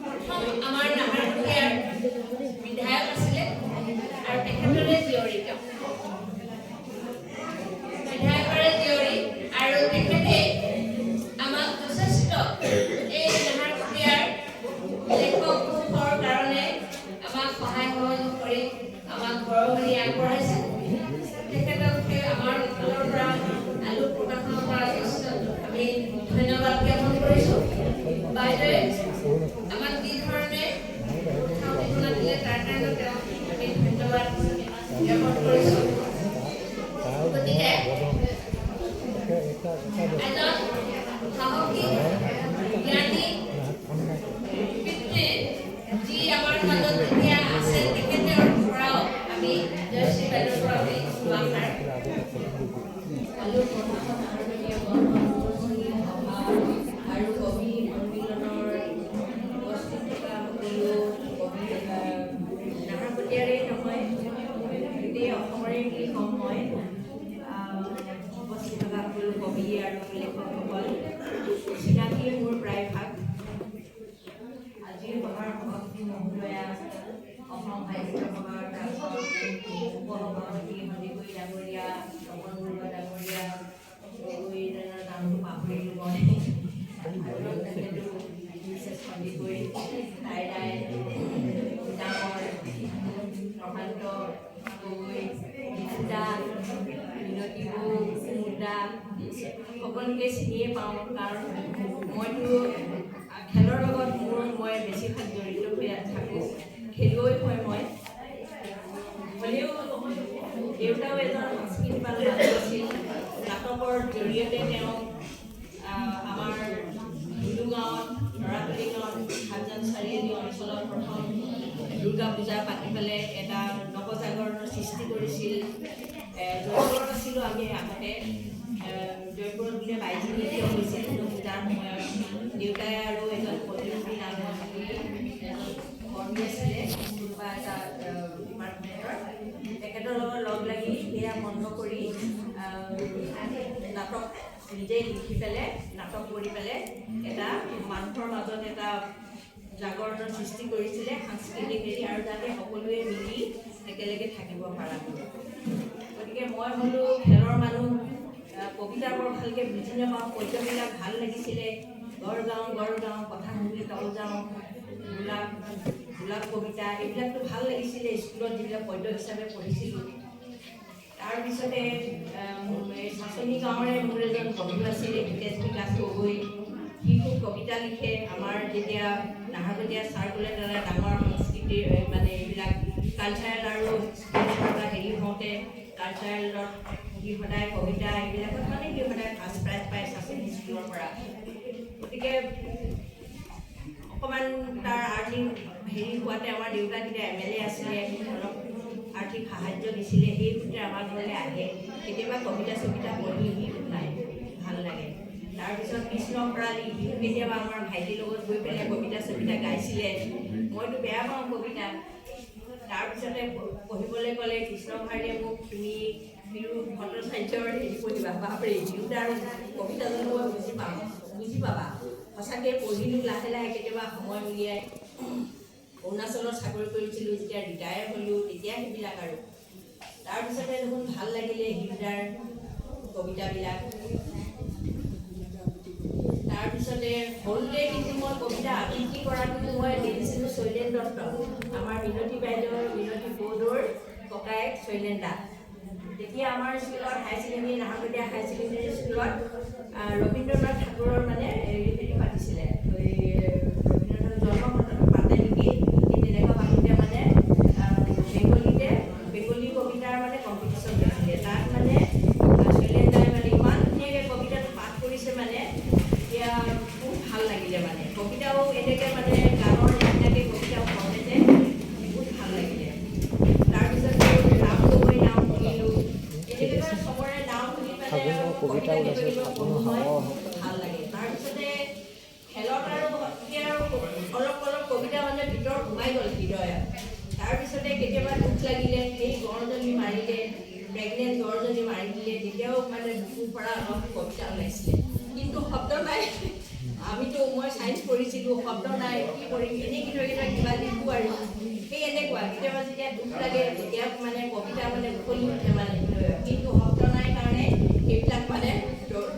প্ৰথম আমাৰ নাহৰকটীয়াৰ বিধায়ক আছিলে আৰু তেখেতৰে জীয়ৰী তেওঁ বিধায়কৰে জীয়ৰী আৰু তেখেতে আমাক যথেষ্ট এই নাহৰকটীয়াৰ লেখকৰ কাৰণে আমাক সহায় সহযোগ কৰি আমাক ঘৰখনি আগবঢ়াইছে তেখেতক আমাৰ ফালৰ পৰা আলু প্ৰকাশনৰ পৰা আমি ধন্যবাদ জ্ঞাপন কৰিছোঁ বাইদেৱে আমাক যি ধৰণে উৎসাহ দিলে তাৰ কাৰণে তেওঁক আমি ধন্যবাদ জ্ঞাপন কৰিছোঁ গতিকে এজন সাহসী জ্ঞানী পিতৃ যি আমাৰ মাজত এতিয়া আছে তেখেতৰ পৰাও আমি জয়শ্ৰী বাইদেউৰ পৰা আমি দুআষাৰ আলু প্ৰকাশন আৰু কবি সন্মিলনৰ উপস্থিত থকা সকলো কবি নাহৰকটীয়াৰেই নহয় গোটেই অসমৰে বুলি কম মই উপস্থিত থকা সকলো কবি আৰু লেখকসকল চিনাকি মোৰ প্ৰায়ভাগ আজিৰ সভাৰ সভাপতি মহোদয়া অসম সাহিত্য সভাৰ উপসভাপতি সন্দিকৈ ডাঙৰীয়া তপন বৰুৱা ডাঙৰীয়া গগৈৰ নামটো পাহৰিলোঁ মই আৰু তেখেতো বিশেষ সন্দিকৈ তাইৰাই ডাঙৰ প্ৰশান্ত গগৈ মুদা মিনতী বৌ মুদা সকলোকে চিনিয়ে পাওঁ কাৰণ মইতো খেলৰ লগত মই বেছিভাগ জড়িত হৈ থাকোঁ খেলুৱৈ হয় মই হ'লেও দেউতাও এজন সংস্কৃতিবান মানুহ আছিল নাটকৰ জৰিয়তে তেওঁ আমাৰ লুডু গাঁৱত তৰাতলি গাঁৱত সাতজন চাৰিআলি অঞ্চলত প্ৰথম দুৰ্গা পূজা পাতি পেলাই এটা নৱজাগৰণৰ সৃষ্টি কৰিছিল জয়পুৰত আছিলোঁ আমি আগতে জয়পুৰত বোলে বাইজিনীতি হৈছিল তাৰ সময়ত দেউতাই আৰু এজন প্ৰতিনিধি নামৰ এজন কৰ্মী আছিলে কোনোবা এটা ডিপাৰ্টমেণ্টৰ তেখেতৰ লগত লগ লাগি সেয়া বন্ধ কৰি নাটক নিজেই লিখি পেলাই নাটক কৰি পেলাই এটা মানুহৰ মাজত এটা জাগৰণৰ সৃষ্টি কৰিছিলে সাংস্কৃতিক হেৰি আৰু যাতে সকলোৱে মিলি একেলগে থাকিব পৰাকৈ গতিকে মই হ'লোঁ খেলৰ মানুহ কবিতা বৰ ভালকৈ বুজি নাপাওঁ পদ্যবিলাক ভাল লাগিছিলে গড় গাঁও কথা শুনি তল যাওঁ গোলাপ কবিতা এইবিলাকতো ভাল লাগিছিলে স্কুলত যিবিলাক পদ্য হিচাপে পঢ়িছিলোঁ তাৰপিছতে চাচনি গাঁৱৰে মোৰ এজন বন্ধু আছিলে হিতেশ বিকাশ গগৈ সি খুব কবিতা লিখে আমাৰ যেতিয়া নাহৰকটীয়া চাৰ্কুলেট এটা ডাঙৰ সংস্কৃতিৰ মানে এইবিলাক কালচাৰেল আৰু হেৰি হওঁতে কালচাৰেলত সি সদায় কবিতা এইবিলাকত মানে সি সদায় ফাৰ্ষ্ট প্ৰাইজ পায় চাচনি স্কুলৰ পৰা গতিকে অকণমান তাৰ আৰ্থিক হেৰি হোৱাতে আমাৰ দেউতা তেতিয়া MLA আছিলে অলপ আৰ্থিক সাহায্য দিছিলে সেই সূত্ৰে আমাৰ ঘৰলৈ আহে কেতিয়াবা কবিতা চবিতা পঢ়ি সি শুনায় ভাল লাগে তাৰপিছত কৃষ্ণ ভৰালী সিও কেতিয়াবা আমাৰ ভাইটিৰ লগত গৈ পেলাই কবিতা চবিতা গাইছিলে মইতো বেয়া পাওঁ কবিতা তাৰপিছতে পঢ়িবলৈ ক'লে কৃষ্ণ ভৰালীয়ে মোক তুমি বিৰু ভট্টাচাৰ্যৰ হেৰি পঢ়িবা বাপৰে বিৰুতে আৰু কবিতাজন মই বুজি পাবা সঁচাকৈ পঢ়িলোঁ লাহে লাহে কেতিয়াবা সময় উলিয়াই অৰুণাচলত চাকৰি কৰিছিলোঁ যেতিয়া ৰিটায়াৰ হ'লোঁ তেতিয়া সেইবিলাক আৰু তাৰপিছতে দেখোন ভাল লাগিলে হিন্দাৰ কবিতাবিলাক তাৰপিছতে সৰুতে কিন্তু মই কবিতা আবৃত্তি কৰাটো মই দেখিছিলোঁ শৈলেন দত্ত আমাৰ মিনতী বাইদেউৰ মিনতী বৌদৰ ককায়েক শৈলেন দা তেতিয়া আমাৰ স্কুলত হাই ছেকেণ্ডেৰী নাহৰকটীয়া হাই ছেকেণ্ডেৰী স্কুলত ৰবীন্দ্ৰনাথ ঠাকুৰৰ মানে হেৰি পাতিছিলে, ৰবীন্দ্ৰনাথ জন্ম পাতে নেকি, তেনেকুৱা পাতোতে মানে বেংগলী কবিতাৰ মানে কম্পিটিশ্যন হৈছিলে। তাত মানে ছোৱালীয়ে মানে ইমান ধুনীয়াকৈ কবিতাটো পাঠ কৰিছে মানে, এতিয়া বহুত ভাল লাগিলে মানে। কবিতাও এনেকৈ মানে গানৰ নিচিনাকৈ কবিতাও পঢ়ে যে বহুত ভাল লাগিলে। তাৰপিছত নাম গগৈ নাম শুনিলোঁ, এনেকৈ মানে চবৰে নাম শুনি পেলাই আৰু কবিতা পঢ়ো হয়, ভাল লাগে। তাৰপিছতে খেলত আৰু অলপ কবিতা মানে ভিতৰত সোমাই গ'ল হৃদয়ত। তাৰপিছতে কেতিয়াবা দুখ লাগিলে, সেই গড়জনী মাৰিলে, প্ৰেগনেণ্ট গড়জনী মাৰি দিলে, তেতিয়াও মানে বুকুৰ পৰা অলপ কবিতা ওলাইছিলে, কিন্তু শব্দ নাই। মই চায়েন্স পঢ়িছিলোঁ, শব্দ নাই, কি কৰিম, এনেই কিবা লিখোঁ আৰু সেই এনেকুৱা। কেতিয়াবা যেতিয়া দুখ লাগে তেতিয়া মানে কবিতা মানে উফলি উঠে মানে, কিন্তু শব্দ নাই কাৰণে সেইবিলাক মানে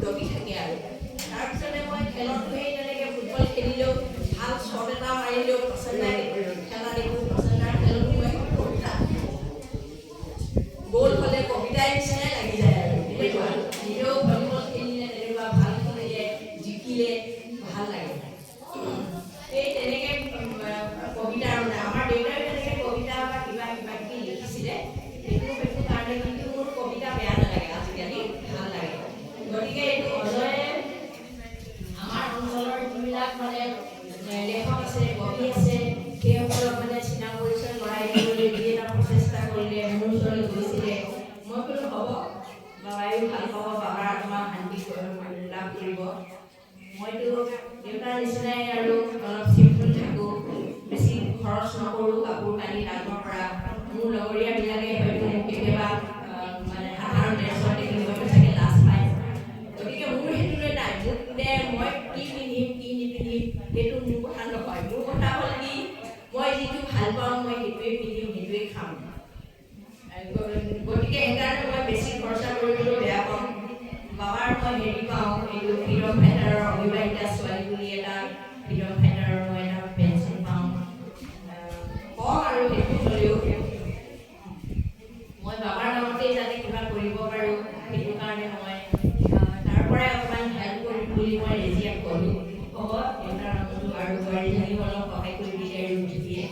দবি থাকে আৰু। তাৰপিছতে মই খেলত সেই তেনেকৈ ফুটবল খেলিলোঁ, ভাল শ্বট এটা মাৰিলোঁ, পচন্দাই খেলা দেখোঁ, পচন্দাৰ খেলতো মই কবিতা গ'ল হ'লে কবিতাৰ নিচিনাই লাগি যায় আৰু তেনেকুৱা। নিজেও ভলীবল খেলিলে তেনেকুৱা ভাল খেলিলে, জিকিলে ভাল লাগে। সেই তেনেকৈ কবিতা আমাৰ দেউতাই তেনেকৈ কবিতা বা কিবা কিবি লিখিছিলে, সেইটো কাৰণে কিন্তু মোৰ কবিতা বেয়া নালাগে আজিকালি, ভাল লাগে। গতিকে এইটো অজয়ে আমাৰ অঞ্চলৰ যিবিলাক মানে লেখক আছে, কবি আছে, সেইসকলক মানে চিনা পৰিচয় কৰাই দিবলৈ যি এটা প্ৰচেষ্টা কৰিলে, মোৰ ওচৰলৈ গৈছিলে। মই বোলো হ'ব, বাবাইও ভাল পাব, বাবাৰ আত্মা শান্তি লাভ কৰিব। মইতো দেউতাৰ নিচিনাই আৰু অলপ চিম্পুল থাকোঁ, বেছি খৰচ নকৰোঁ কাপোৰ কানি ডাঙৰ পৰা। মোৰ লগৰীয়াবিলাকে হয়তো কেতিয়াবা মানে সাধাৰণ ড্ৰেছৰ দেখিলে হয়তো চাগে লাজ পায়। গতিকে মোৰ সেইটোলৈ নাই, মোক বোলে মই কি পিন্ধিম কি নিপিন্ধিম সেইটো মোৰ কথা নহয়। মোৰ কথা হ'ল কি, মই যিটো ভাল পাওঁ মই সেইটোৱে পিন্ধিম, সেইটোৱে খাম। গতিকে সেইকাৰণে মই বেছি খৰচা কৰিবলৈ বেয়া পাওঁ। বাবাৰ মই হেৰি পাওঁ, এইটো ফ্ৰীডম ফাইটাৰৰ অবিবাহিতা ছোৱালী বুলি এটা ফ্ৰীডম ফাইটাৰৰ মই এটা পেঞ্চন পাওঁ। কওঁ আৰু সেইটো হ'লেও মই বাবাৰ নামতেই যাতে কিবা কৰিব পাৰোঁ, সেইটো কাৰণে মই তাৰ পৰাই অকণমান হেল্প কৰিম বুলি মই ৰেজিয়াক ক'লোঁ। হ'ব, দেউতাৰ নামতো আৰু বোৱাৰীজনীও অলপ সহায় কৰি দিলে আৰু দিয়ে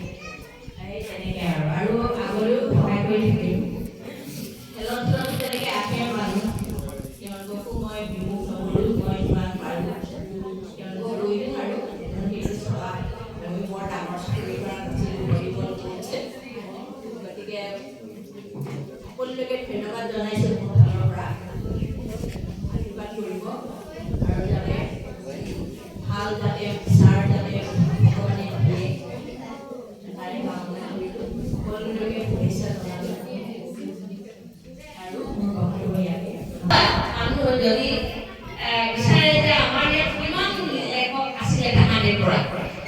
সেই তেনেকৈ আৰু আগলৈও সহায় কৰি থাকিম। খেলত তেনেকৈ আহে মানুহ, তেওঁলোককো মই বিমুখ নকৰোঁ, মই যিমান পাৰোঁ তেওঁলোকক লৈ দিওঁ আৰু আমি বৰ ডাঙৰ চাকৰি কৰা নাছিলোঁ, ভলীবল কৰিছে। গতিকে সকলোলৈকে ধন্যবাদ জনাইছোঁ মোৰ ফালৰ পৰা, আশীৰ্বাদ কৰিব আৰু যাতে ভাল যাতে বিচাৰ যাতে ভগৱানে দিয়ে তাৰে কামনা কৰিলোঁ। সকলোলৈকে শুভেচ্ছা জনালোঁ আৰু মোৰ বক্তব্য ইয়াতে। মানুহ যদি বিচাৰে যে আমাৰ ইয়াত কিমান লেখক আছিলে তাহানিৰ পৰা,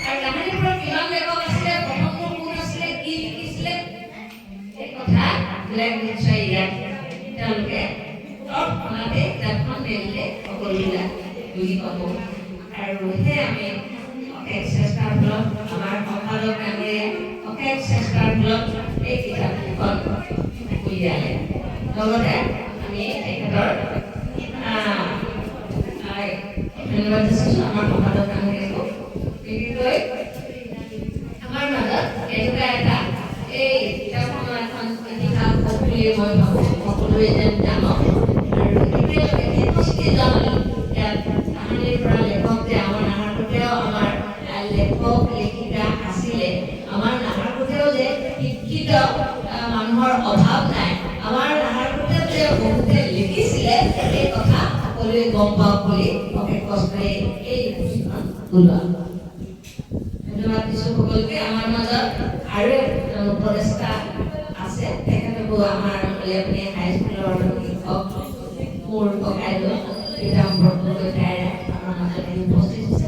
আৰু তাহানিৰ পৰা কিমান লেখক আছিলে, প্ৰথমটো কোন আছিলে, কি লিখিছিলে, এই কথাবিলাক নিশ্চয় ইয়াত তেওঁলোকে তৎক্ষণাতে কিতাপখন মেলিলে সকলোবিলাক বুজি পাব। আৰু সেই আমি অশেষ চেষ্টাৰ ফলত, আমাৰ সম্পাদক ডাঙৰীয়া অশেষ চেষ্টাৰ ফলত এই কিতাপখন উলিয়ালে। লগতে আমি তেখেতৰ ধন্যবাদ দিছোঁ আমাৰ সম্পাদক ডাঙৰীয়াকো। বিশেষকৈ আমাৰ মাজত এনেকুৱা এটা এই কিতাপখন এখন ইতিহাস বুলি মই ভাবোঁ, সকলোৱে যেন জানক। আৰু ইয়াত কাহানিৰ পৰা লেখক যে আমাৰ নাহৰকটীয়াও আমাৰ লেখক লেখিকা আছিলে, আমাৰ নাহৰকটীয়াও যে শিক্ষিত মানুহৰ অভাৱ নাই, আমাৰ নাহৰকটীয়াত যে বহুতে লিখিছিলে এই কথা সকলোৱে গম পাওক বুলি অশেষ কষ্টৰে এই পুথিখন ওলোৱা। ধন্যবাদ দিছোঁ সকলোকে। আমাৰ মাজত আৰু উপদেষ্টা আছে, তেখেতকো আমাৰ আপুনি হাইস্কুলৰ শিক্ষক মোৰ ককাইদেউ পীতাম্বৰ তাইৰে আমাৰ মাজত উপস্থিত হৈছে।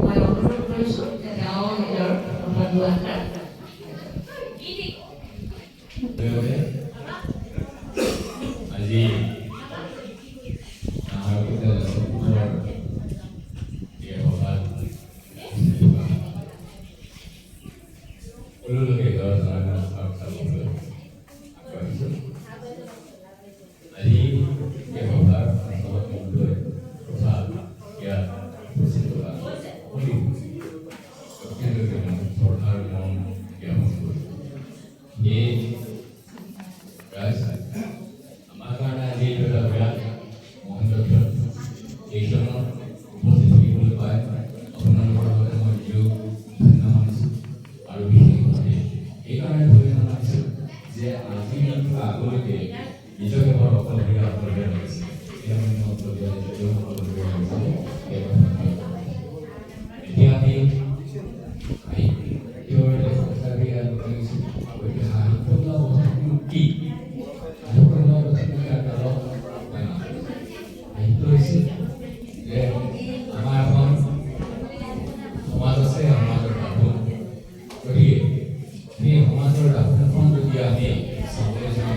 মই অনুৰোধ কৰিছোঁ যে তেওঁ নিজৰ কথা দুআষাৰ আজি নাহৰকটীয়া লেখকসকলৰ এই সভাত সকলোকে ঘৰত চাবলৈ আগবাঢ়িছোঁ। যিটো আগলৈকে নিজকে বৰ অকলশৰীয়া অকলশৰীয়া লাগিছিল এতিয়া মানে অকলশৰীয়া নিজেও অকলশৰীয়া লাগিছিল এই কথাটো এতিয়া আমি সাহিত্যৰ কথাকে আলোচনা কৰিছোঁ সাহিত্য বোলা বস্তুটো কি সাহিত্য বোলা বস্তুটো তাৰ কালত সাহিত্য হৈছে যে আমাৰ এখন সমাজ আছে সমাজৰ দাপোন গতিকে সেই সমাজৰ দাপোনখন যদি আমি চাবলৈ যাওঁ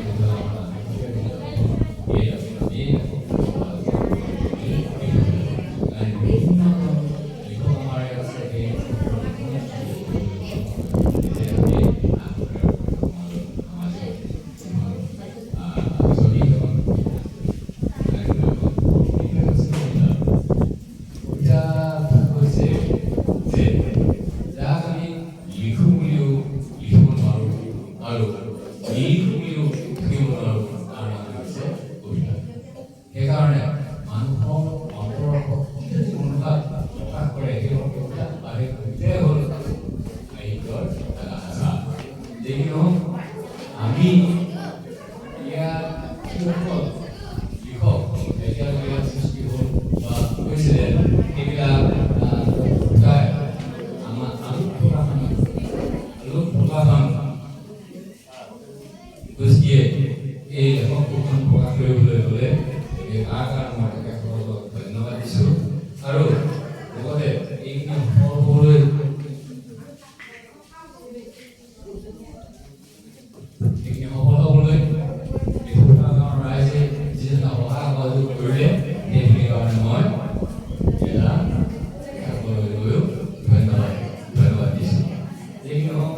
সেইকাৰণে মানুহৰ অন্তৰৰ অনুভৱ প্ৰকাশ কৰে সেই কবিতা বা সেই কবিতাই হ'ল সাহিত্যৰ এটা ভাষা যিকোনো আমি ইয়াত যিসকল লিখক এতিয়ালৈকে সৃষ্টি হ'ল বা হৈছিলে সেইবিলাক প্ৰায় আমাৰ আলোক প্ৰকাশন গোষ্ঠীয়ে এই লেখকখন প্ৰকাশ কৰিবলৈ হ'লে তাৰ কাৰণে মই তেখেতসকলক ধন্যবাদ দিছোঁ আৰু লগতে এইখিনি সফল হ'বলৈ ডিব্ৰুগড় গাঁৱৰ ৰাইজে যিজনে সহায় সহযোগ কৰিলে সেইখিনি কাৰণে মই এটা তেখেতসকললৈও ধন্যবাদ দিছোঁ যিখিনি হওক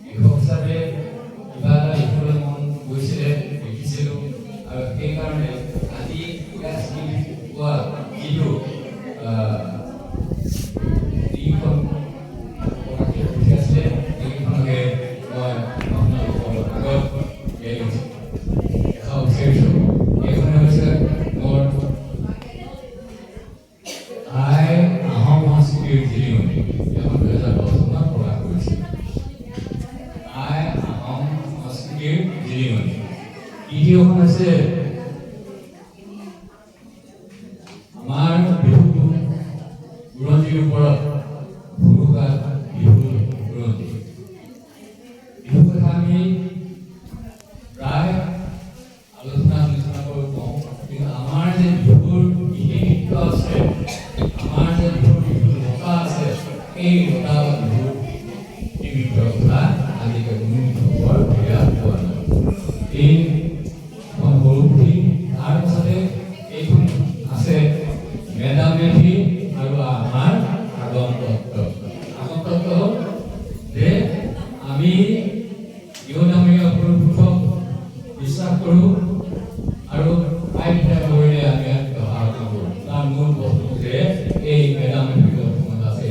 লিখক হিচাপে কিবা এটা লিখিবলৈ মন গৈছিলে লিখিছিলোঁ আৰু সেইকাৰণে আজি কোৱা যিটো যিখন আছিলে সেইখনকে মই আপোনালোকৰ আগত দেখা বিচাৰিছোঁ এইখনে হৈছে মোৰ আই আহোম সংস্কৃতিৰ জিলিঙনি এখন 2010 চনত প্ৰকাশ কৰিছিল আই আহোম সংস্কৃতিৰ জিলিঙনি দ্বিতীয়খন আছে আমাৰ বিহু বুৰঞ্জীৰ ওপৰত ভুৰুকাত বিহু বুৰঞ্জী বিহু কথা আমি প্ৰায় আলোচনা কৰি কওঁ কিন্তু আমাৰ যে বিহুৰ বিশেষত্ব আছে আমাৰ যে বিহুৰ লতা আছে এই লতা বা বিহুৰ বিশেষত্বৰ কথা আজিকালি কোনো খবৰ পোৱা নাই এই সৰুপুথি তাৰ পাছতে এইখন আছে মেডাম মেফি আৰু আমাৰ আগম তত্ত্ব হ'ল যে আমি ইউনামীয় পুৰুষক বিশ্বাস কৰোঁ আৰু আইতা কৰিলে আমি ব্যৱহাৰ কৰোঁ তাৰ মূল বস্তু যে এই মেডাম মেফি অসমত আছে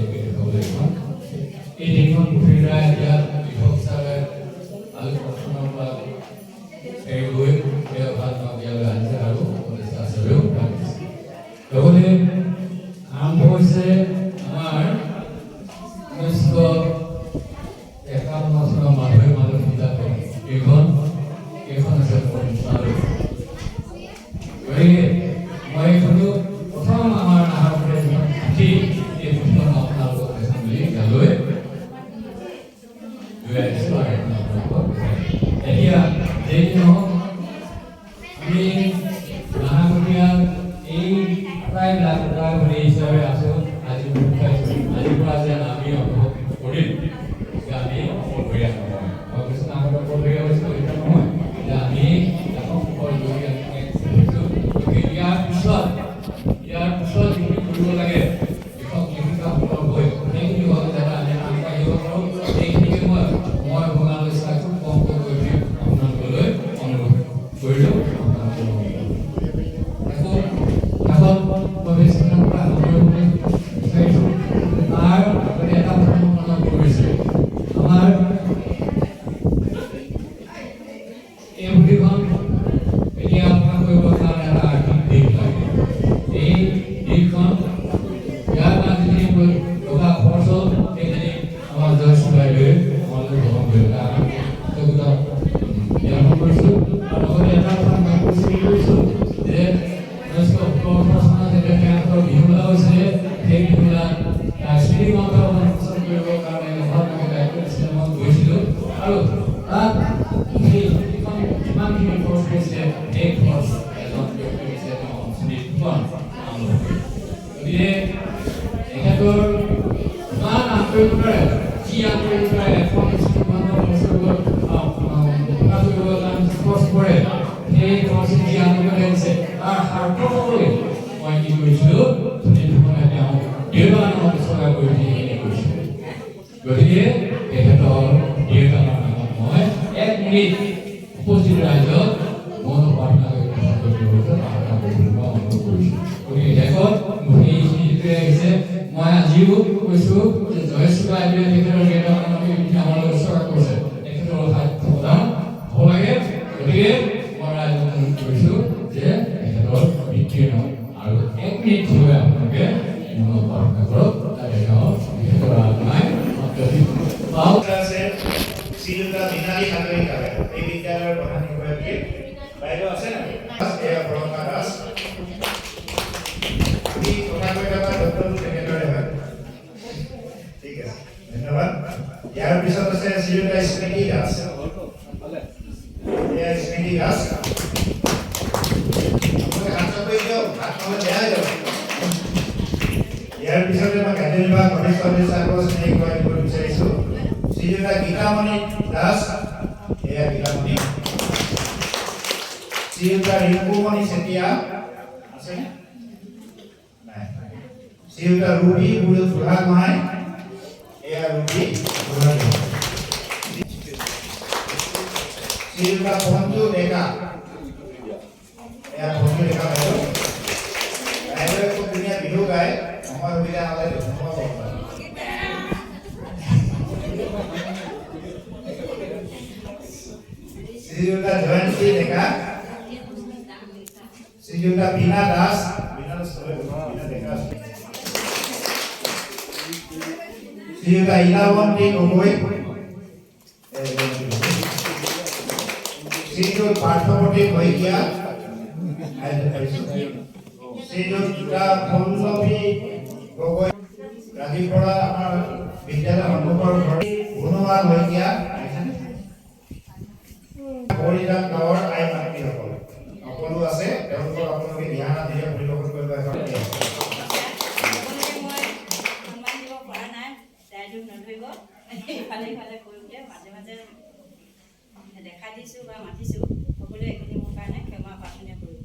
এই তিনিখন পুথিৰ দ্বাৰা এতিয়া লিখক হিচাপে আলোচনাৰ পৰা এই গৈ এই ভাল ইয়ালৈ আহিছে আৰু প্ৰতিষ্ঠা হিচাপেও ৰাখিছে লগতে আৰম্ভ হৈছে আমাৰ 1951 চনৰ মাধৱী মাধৱ কিতাপখন এইখন আছে গতিকে মই এইখনো প্ৰথম আমাৰ আহোঁতে পুথি এই পুথিখন আপোনালোকক দেখাম বুলি ইয়ালৈ লৈ আহিছোঁ আৰু এখন আপোনালোকক এতিয়া যেই নহওক আমি নাহাকটীয়া এই প্ৰায় লাভী হিচাপে আছোঁ আজি আজিৰ পৰা যে আমি অনুভৱ কৰিম যে আমি অকলশৰীয়া নহয় মই কিছু আগত অকলশৰীয়া হৈছোঁ এতিয়া নহয় যে আমি লেখকসকলৰ জৰিয়তে ইয়াৰ পিছত যিখিনি কৰিব লাগে লিখক লিখিকাসকলৰ হৈ সেইখিনি হ'ল যাতে আমি আগবাঢ়িব পাৰোঁ সেইখিনিকে মই ভঙালৈ চাইছোঁ কমকৈ কৰি আপোনালোকলৈ অনুৰোধ সেই খৰচ এজন ব্যক্তি হৈছে তেওঁ শ্ৰীত ফুকন নামৰূপী। গতিকে তেখেতৰ ইমান আন্তৰিকতাৰে যি আন্তৰিকতাৰে এখন স্কুলখনৰ বস্তুবোৰ প্ৰকাশ কৰিবলৈ কাৰণে খৰচ কৰে, সেই খৰচ যি আন্তৰিকতা দিছে তাৰ সাৰ্থক হ'বলৈ মই কি কৰিছিলোঁ, শ্ৰীত ফুকনে তেওঁ দেউতাৰ নামত উৎসৰ্গা কৰি সেইখিনি কৰিছিলোঁ। গতিকে তেখেতৰ দেউতাৰ নামত মই 1 মিনিট উপস্থিত ৰাইজক মন প্ৰাৰ্থনা কৰি প্ৰাৰ্থনা কৰিবলৈ মই অনুৰোধ কৰিছোঁ। গতিকে শেষত সেই যিটোৱে আহিছে, মই আজিও কৈছোঁ যে জয়শ্ৰী বাইদেৱে তেখেতৰ দেউতাৰ নামত আমালৈ উৎসৰ্গা কৰিছে, তেখেতৰ সাধ্য প্ৰদান হ'ব লাগে। গতিকে মই ৰাইজক অনুৰোধ কৰিছোঁ যে তেখেতৰ পিতৃৰ নাম আৰু 1 মিনিট থিয় আপোনালোকে মন প্ৰাৰ্থনা কৰক, তাতে তেওঁ তেখেতৰ আত্মাই শ্ৰীযুতা মৃণালী হাজৰিকা এই বিদ্যালয়ৰ প্ৰধান শিক্ষয়িত্ৰী বাইদেউ আছে নাই? এয়া বৰমা দাস। আমি কথা কৈ থকা ডক্টৰটো তেখেতৰে হয়। ঠিক আছে, ধন্যবাদ। ইয়াৰ পিছত আছে শ্ৰীযুতা স্মৃতি দাস। এয়া স্মৃতি দাস। আপোনালোকে হাত চাপৰি দিয়ক, হাত নহ'লে বেয়া হৈ যাব। ইয়াৰ পিছতে মই খাদ্য বিভাগ কনিষ্ঠ অফিচাৰক স্নেহ কৰা দিব বিচাৰিছোঁ শ্ৰীযুতা গীতামণি দাস। এয়া গীতামণি। শ্ৰীযুতা ৰিংকুমণি চেতিয়া আছে নাই? শ্ৰীযুতা ৰুবি বুঢ়াগোহাঁই। এয়া ৰুবি বুঢ়াগোহাঁই। শ্ৰীযুতা পঞ্জু ডেকা। এয়া পঞ্জু ডেকা বাইদেউ। বাইদেৱে খুব ধুনীয়া বিহু গায়, সময় সুবিধা হ'লে সোমাব পাৰে। শ্ৰীযুতা জয়ন্তী ডেকা। শ্ৰীযুতা বীণা দাস। শ্ৰীযুতা ইলাৱন্তী গগৈ। শ্ৰীযুত পাৰ্থৱতী শইকীয়া। শ্ৰীযুতা পল্লৱী গগৈ। ৰাজীৱপৰা আমাৰ বিদ্যালয় সন্মুখৰ ঘৰ গুণৱান শইকীয়া। পৰিধান গাঁৱৰ আই মাতৃসকল সকলো আছে, তেওঁলোকক আপোনালোকে ধ্যান আদিৰে পৰিদৰ্শন কৰিব এখন সকলোকে মই সন্মান দিব পৰা নাই, দায়িত্ব নধৰিব। ইফালে ইফালে কৰোঁতে মাজে মাজে দেখা দিছোঁ বা মাতিছোঁ, সকলোৱে এইখিনি মোৰ কাৰণে ক্ষমা প্ৰাৰ্থনা কৰিম।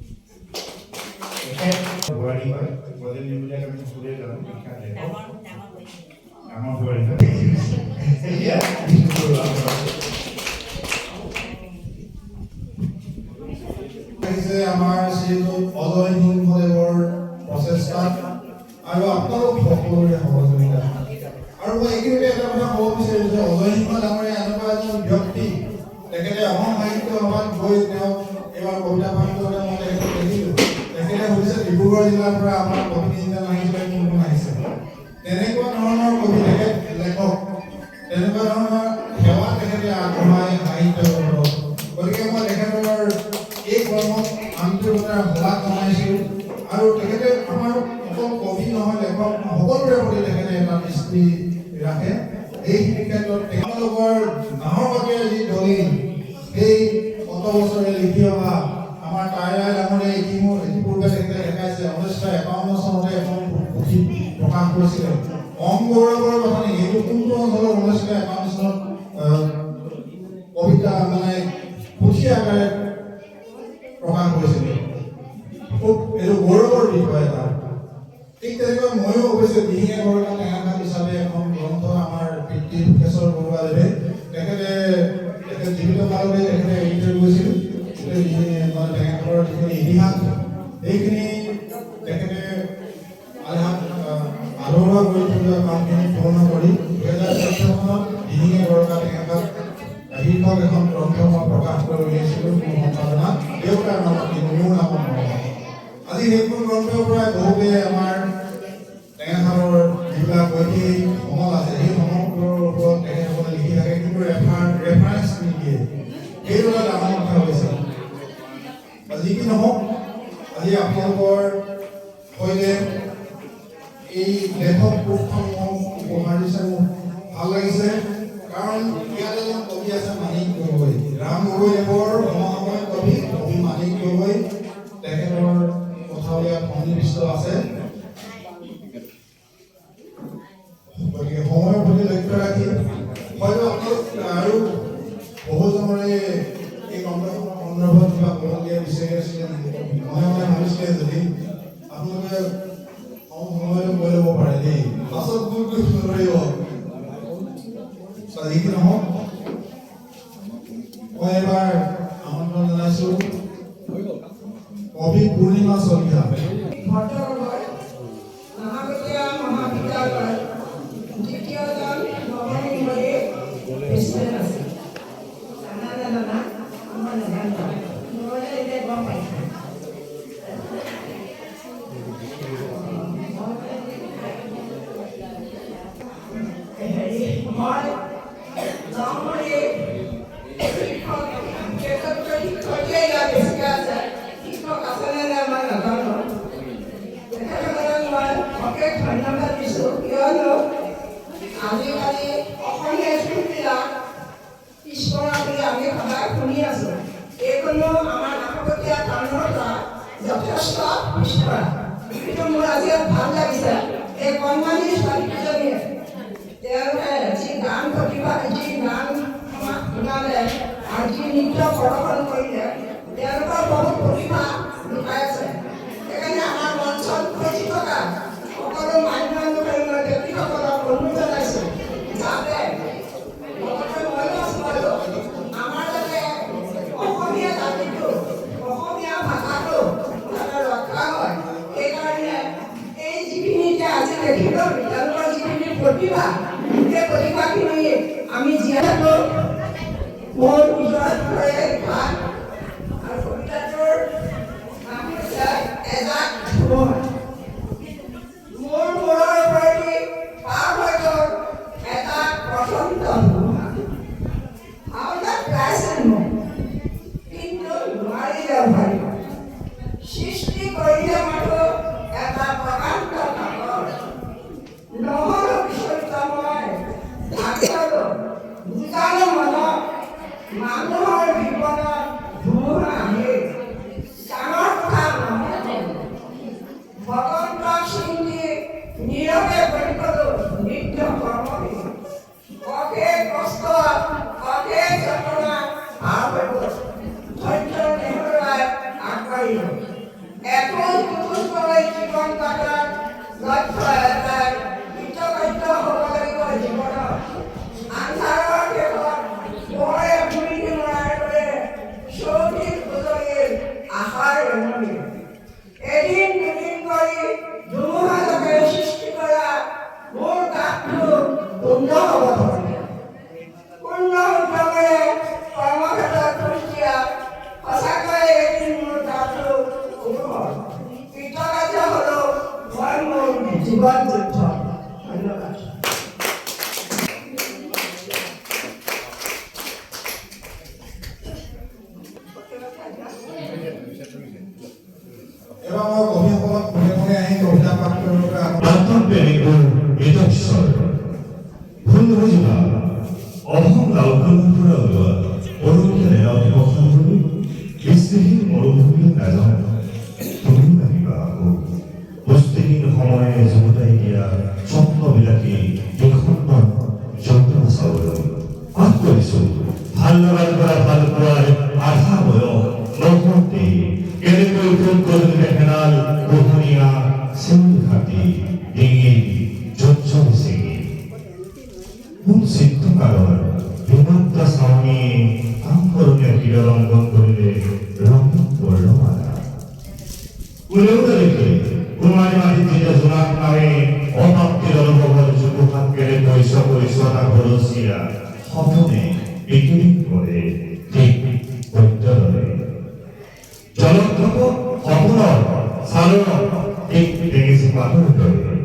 বোৱাৰী হয়, বজেলি বুলি আমি চুৰে জানো, ডাঙৰ ডাঙৰ হৈ ডাঙৰ বোৱাৰী হয়। আমাৰ শ্ৰীযুত অজয় সিংহদেৱৰ প্ৰচেষ্টাত আৰু আপোনালোক সকলোৰে সহযোগিতা। আৰু মই এইখিনিতে এটা কথা ক'ব বিচাৰিছোঁ যে অজয় সিংহ ডাঙৰীয়া এনেকুৱা এজন ব্যক্তি, তেখেতে অসম সাহিত্য সভাত গৈ তেওঁ এইবাৰ কবিতা পাঠ কৰোঁতে মই তেখেতক দেখিলোঁ। তেখেতে সুধিছে ডিব্ৰুগড় জিলাৰ পৰা আমাৰ কবি তিনিজন আহিছিলে, কোন কোন আহিছে। তেনেকুৱা ধৰণৰ কবি তেখেত লেখক, তেনেকুৱা ধৰণৰ সেৱা তেখেতে আগবঢ়ায় সাহিত্য জগতত। গতিকে মই তেখেতৰ এই কৰ্মক আন্তৰিকতাৰে শলাগ জনাইছোঁ। আৰু তেখেতে আমাৰ অকল কবি নহয়, লেখক সকলোৰে প্ৰতি তেখেতে এটা দৃষ্টি ৰাখে। এইখিনি ক্ষেত্ৰত তেওঁলোকৰ নাহৰ বাগেৰে যি দলিল, সেই কত বছৰে লিখি অহা আমাৰ তাইৰাই ডাঙৰীয়া ইতিপূৰ্বে তেখেতে দেখাইছে 1951 চনতে এখন পুথি প্ৰকাশ কৰিছিলে কম গৌৰৱৰ বাতনি। এইটো কোনটো অঞ্চলত 1951 চনত কবিতা মানে পুথি আকাৰে প্ৰকাশ কৰিছিলে। খুব এইটো গৌৰৱৰ বিষয় এটা। ঠিক তেনেকৈ ময়ো অৱশ্যে দিহিঙে গড়কা টেঙাখাত হিচাপে এখন গ্ৰন্থ আমাৰ পিতৃ ভোগেশ্বৰ বৰুৱাদেৱে তেখেতে জীৱিত কালতে তেখেতে এৰি থৈ গৈছিল। টেঙাখাৰৰ যিখিনি ইতিহাস, সেইখিনি তেখেতে আধৰুৱা কৰি থৈ যোৱা কামখিনি পূৰ্ণ কৰি 2014 চনত দিহিঙে গড়কা টেঙাখাত শীৰ্ষক এখন গ্ৰন্থ মই প্ৰকাশ কৰি উলিয়াইছিলোঁ মোৰ সম্পাদনাত, দেউতাৰ নামত মোৰ নামত নহয়। আজি সেইখন গ্ৰন্থৰ পৰা বহুতে আমাৰ টেঙাখালৰ যিবিলাক ঐতিহাসিক সমল আছে, সেই সমলবোৰৰ ওপৰত তেখেতসকলে লিখি থাকে, কিন্তু ৰেফাৰেঞ্চ নিদিয়ে। সেইটো এটা ডাঙৰ কথা হৈছে। যি কি নহওক, আজি আপোনালোকৰ সৈতে এই লেখক কোষসমূহ উপহাৰ দিছে, মোৰ ভাল লাগিছে। কাৰণ ইয়াত এজন কবি আছে মানিক গগৈ, ৰাম গগৈদেৱৰ সমসাময়িক কবি মানিক বিচাৰি আছিলে মনে ভাবিছিলে যদি আপোনালোকে কম সময়তে কৈ ল'ব পাৰে দেই পাছত ভুল কৰিব নোৱাৰিব যি কি নহওক মই এবাৰ আমন্ত্ৰণ জনাইছোঁ কবি পূৰ্ণিমা চলিহা ভদ্ৰনগৰ নাহাকটীয়া মহাবিদ্যালয়ৰ দ্বিতীয়জন নৱনিৰ্মাণী প্ৰেচিডেণ্ট আছে নানা আমাৰ নাজানো মই এতিয়া গম পাইছোঁ মই জন্মৰে শিক্ষক শিক্ষয়িত্ৰীয়ে ইয়াত বেছিকৈ আছে শিক্ষক আছেনে নাই মই নাজানো তেখেতসকলক মই অশেষ ধন্যবাদ দিছোঁ কিয়নো আজিকালি অসমীয়া স্কুলবিলাক পিছপৰা বুলি আমি সদায় শুনি আছোঁ এইখনো আমাৰ নাহকটীয়া টাউনৰ পৰা যথেষ্ট পিছপৰা কিন্তু মোৰ আজি ভাল লাগিছে এই কণমানি ছোৱালীকেইজনীয়ে তেওঁলোকে যি গান প্ৰতিভা যি গান আমাক শুনালে আৰু যি নৃত্য প্ৰদৰ্শন কৰিলে তেওঁলোকৰ বহুত প্ৰতিভা লুকাই আছে সেইকাৰণে আমাৰ মঞ্চত উপস্থিত থকা সকলো মান্যকাৰী ব্যক্তিসকলক অনুৰোধ জনাইছোঁ যাতে লগতে ময়ো আছোঁ আমাৰ যাতে অসমীয়া জাতিটো অসমীয়া ভাষাটো যাতে ৰক্ষা হয় সেইকাৰণে এই যিখিনি এতিয়া আজি দেখিলোঁ তেওঁলোকৰ যিখিনি প্ৰতিভা সেই প্ৰতিভাখিনি আমি জীয়াই থাকোঁ মোৰ নিজৰ গান আৰু কবিতাটোৰ নাম হৈছে এজাক ধুমুহা মোৰ মূৰৰ ওপৰেদি পাৰ হৈ গ'ল এটা প্ৰচণ্ড ধুমুহা ভাওনাত গাইছিল মোক কিন্তু নোৱাৰিলে উভালিব সৃষ্টি কৰিলে মাথো এটা প্ৰকাণ্ড সাগৰ নহ'ল বিচলিত মই ভাবিলোঁ বুজালো মনত মানুহৰ জীৱনত ধুমুহা আহে ডাঙৰ কথা নহয় ভগৱন্তক চিন্তি নীৰৱে কৰি গ'লোঁ নিত্য কৰ্মী অশেষ কষ্ট অশেষ যন্ত্ৰণা পাৰ হৈ গ'ল ধৈৰ্য নেহেৰুৱাই আগবাঢ়িলোঁ এখন দুখোজলৈ জীৱন কাটাৰ লক্ষ্য এটাই কৃতকাৰ্য হ'ব লাগিব জীৱনত আন্ধাৰৰ শেষত পোহৰে ভূমিকে মৰাৰ দৰে চৌদিশ উজলিৰ আশাৰ ৰেঙনি এদিন দুদিন কৰি ধুমুহা যাতে সৃষ্টি কৰা মোৰ গাঁতটো পূৰ্ণ হ'ব ধৰিলে পূৰ্ণ উদ্যমেৰে কৰ্মক্ষেত্ৰত খোজ দিয়া সঁচাকৈয়ে এদিন মোৰ গাঁতটো উদ্ভৱ কৃতকাৰ্য হ'লেও মই মোৰ জীৱন যুদ্ধ ধন্যবাদ এবাৰ মই কবিসকলক কোনে কোনে আহি কবিতা পাঠ কৰিবলৈ প্ৰাক্তন প্ৰেমিকৰ হৃদয়স্বৰ ভুল বুজিবা অহং লাউকলৰ পৰা ওলোৱা পৰকীয়া নেৰাৱতী কথাবোৰ দৃষ্টিহীন মৰুভূমিলৈ নাযাওঁ তুমি নাহিবা আকৌ পুষ্টিহীন সময়ে যুগুতাই দিয়া স্বপ্নবিলাকী দুখনমান যন্ত্ৰণা চাবলৈ পাঠ কৰিছোঁ ভাল লগাৰ পৰা ভাল পোৱাৰ আধা বয়স নহওঁতে কেনেকৈ ফুল গধূলি হেনাল পোহনীয়া চিন্তি ঘাটি ডিঙি জঞ্চল চিঙি কোন চিত্ৰকাৰৰ বিমাত্ৰা চাউনীয়ে কাম কৰোঁতে হৃদয়ৰঞ্জন কৰিলে ৰঙীন বৰ্ণমালা কোনেও দেখে কুমাৰী মাটিত যেতিয়া জোনাক মাৰে অপ্ৰাপ্তিৰ অনুভৱৰ জোপোহাত কেনেকৈ চকৰিচতা ঘৰচীয়া সপনে পৃথিৱী কৰে ঠিক সত্যদৰে জলত থকা সপোনৰ চালনত ঠিক টেঙিচি পাথৰ দৰে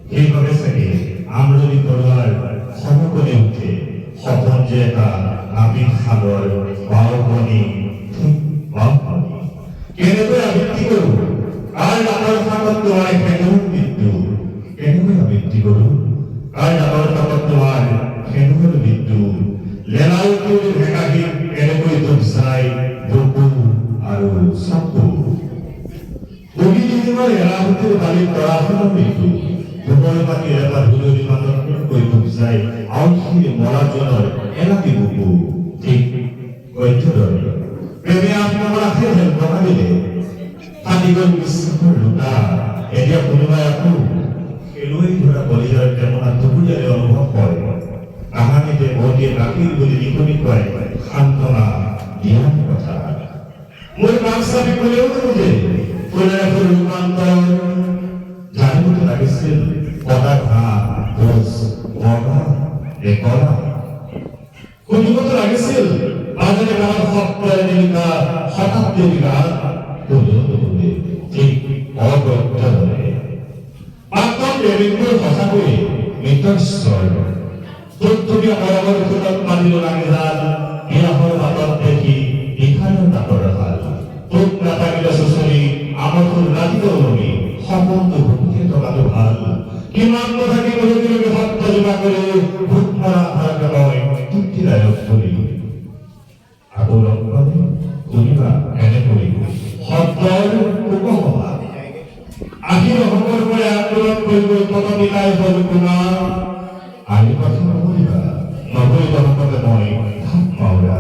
সেইবাবে চাগে আমৰলি তৰোৱাৰ সমকলি উঠে সপোন যে এটা নাবিক সাগৰ বাওকণি বাওকণি কেনেকৈ আবৃত্তি কৰোঁ কাৰ ডাকৰ ফাঁকত তোমাৰ খেনুৰ মৃত্যু কেনেকৈ আবৃত্তি কৰোঁ কাৰ ডাকৰ ফাঁকত তোমাৰ খেনুৰ মৃত্যু লেলাউটোৰ ভেকাহী কেনেকৈ দুখ চাই বুকু আৰু চকু বগীদিনৰ এৰাহুটিৰ বালিত তৰাখনৰ মৃত্যু গোবৰ মাটিৰ এটা ধুলনি মাতত কেনেকৈ দুখ চাই আউসীৰ মৰাজনৰ এলাকি বুকু ঠিক গদ্যদৰে প্ৰেমে আত্মৰাশে হেল্পকাৰীলে আদিগল বিশ্বাসৰ লোটা এতিয়া কোনোবাই আকৌ খেলুৱৈ ধৰা কলিজাৰ কেমনা টুকুৰিয়াৰে অনুভৱ কৰে কাহানিতে বহুতে নাকিল বুলি লিখনি খুৱাই সান্তনা দিয়াৰ কথা মোৰ বাংচাবি ক'লেও যে কোনেৰাখৰ ৰূপান্তৰ জানিবতো লাগিছিল কটা ঘাঁ খোজ বগা একলা শুনিবতো লাগিছিল বাজাৰে গাঁৱৰ সত্ৰৰ নিলিখা শতাব্দীৰ গান শুনিবলে ঠিক অগ্ৰহৰে প্ৰাক্তন প্ৰেমিকবোৰ সঁচাকৈ মিতস্বৰ টুকটুকীয়া মৰমৰ ফুলত মাৰিব লাগে জাল বিয়াহৰ বাটত দেখি ইখানৰ দাঁতৰ হাল তোক নাথাকিলে চুচৰি আমাৰ ৰাতিটো নমি সপোনটো ভুকুতি থকাটো ভাল কিমান নাথাকি বহুদিনকে সত্য জোগা কৰি ভোক মৰা আহাৰকে লয় তৃপ্তিদায়ক কৰি আকৌ লগ পালে শুনিবা এনেকৈ শব্দৰ উপসভা আশীৰ সকলোৰে আন্দোলন কৰিব পদবিলাই হ'ল কুমাৰ আলি কথা নকৰিবা নকৰিব সকলে মই থাক পাওৰা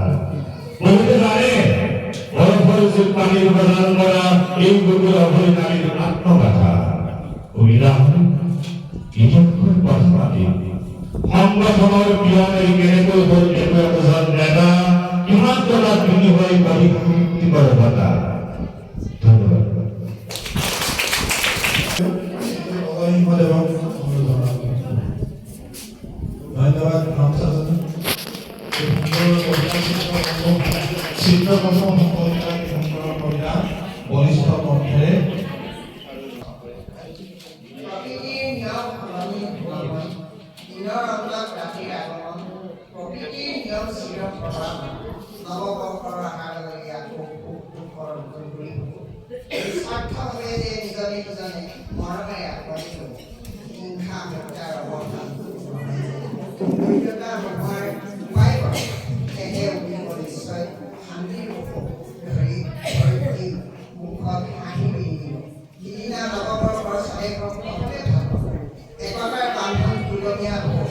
বহুতে জানে বৰফৰ যুগ পানীৰ প্ৰদান কৰা এই গুৰুৰ অভয় নাৰীৰ আত্মগাথা সুবিধা হ'ল ইতিহাসৰ কথা পাতি সংগঠনৰ পিয়নে কেনেকৈ হ'ল একো একোজন নেতা কিমান জনাত বিনিময় কৰি শক্তিকৰ বঁটা ধন্যবাদ ধন্যবাদ চিত্ৰকৰ্ম কবিতা বলিষ্ঠ কণ্ঠেৰে প্ৰকৃতিৰ নিয়ম সলনি নহয় দিনৰ অন্তত ৰাতিৰ আগমন প্ৰকৃতিৰ নিয়ম চিৰ প্ৰভাৱ নৱবৰ্ষৰ আহাৰ লৈ আকৌ সুখৰ ঘূৰি স্বাৰ্থভাৱে যে ইজনে সিজনে মৰমেৰে আগবাঢ়িব হিংসা হত্যাৰ অৱসান দৰিদ্ৰতা নোহোৱাৰ উপায় কৰে সেয়েহে উঠিব নিশ্চয় শান্তিৰ ধৰি ধৰি মুখত হাঁহি পিন্ধিব সিদিনা নৱবৰ্ষৰ চাৰিখন সকলোৱে থাকক একতাৰ বান্ধন তুলনীয়া হ'ব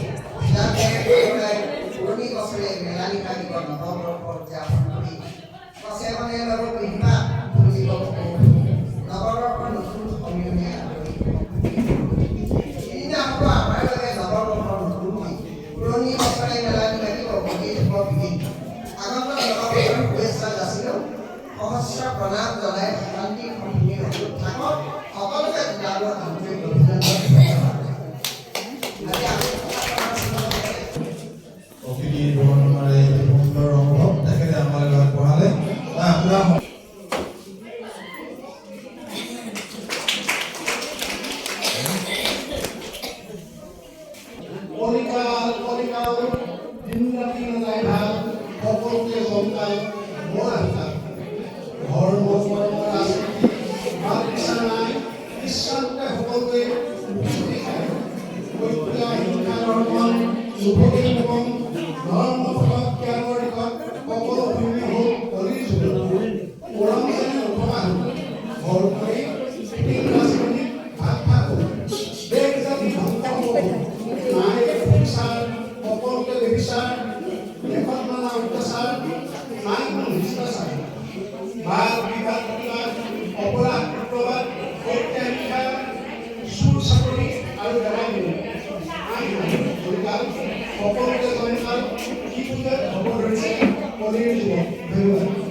পুৰণি বছৰে মেলালি লাগিব নৱবৰ্ষৰ উদযাপন কৰি কছে মানে ল'ব পিন্ধিবা ফুলিব নৱবৰ্ষৰ নতুন সমীৰণে আদৰি সিদিনা হ'ব আমাৰ বাবে নৱবৰ্ষৰ নতুন পুৰণি বছৰে মেলালি লাগিব বহি থব বিহিত আগন্ত নৱবৰ্ষৰ শুভেচ্ছা যাচিলেও সহস্ৰ প্ৰণাম জনাই শান্তি সম্পূৰ্ণ থাকক সকলোকে জিলাব আন্তৰিক অভিনন্দন প্ৰকৃতিৰ বৰ্ণনাৰে সুন্দৰ অনুভৱ তেখেতে আমাৰ লগত পঢ়ালে আপোনাৰ কলিকাল দিন ৰাতি নাযায় ভাল সকলোকে চমকাই মোৰ আশা ঘৰ মোৰ ৰাজনীতি ভাল ইচ্ছা নাই ইচ্ছাতে সকলোৱে মুক্তি খায় হত্যা হিংসা ধৰ্ম যুৱতী এবং ধৰ্ম ফলত ত্যাগৰ দিশত সকলো ভিন্ন হ'ল কলিৰ যুগত পৰম যেনে উপমান ঘৰ কৰি পৃথিৱীৰ ৰাজনীতিক ভাগ ভাগ হ'ল দেশ জাতি ধ্বংস হ'ব নাৰী সংসাৰ সকলোকে দেখিছাৰ দেশত নানা অত্যাচাৰ নাই কোনো শিষ্টাচাৰ বাদ বিবাদ প্ৰতিবাদ অপৰাধ উগ্ৰবাদ হত্যা হিংসা চুৰ চাকৰি আৰু ডেৰাইনি সকলোকে জনাল কি পূজা হ'ব ধৰিছে কলিৰ যুগ ধন্যবাদ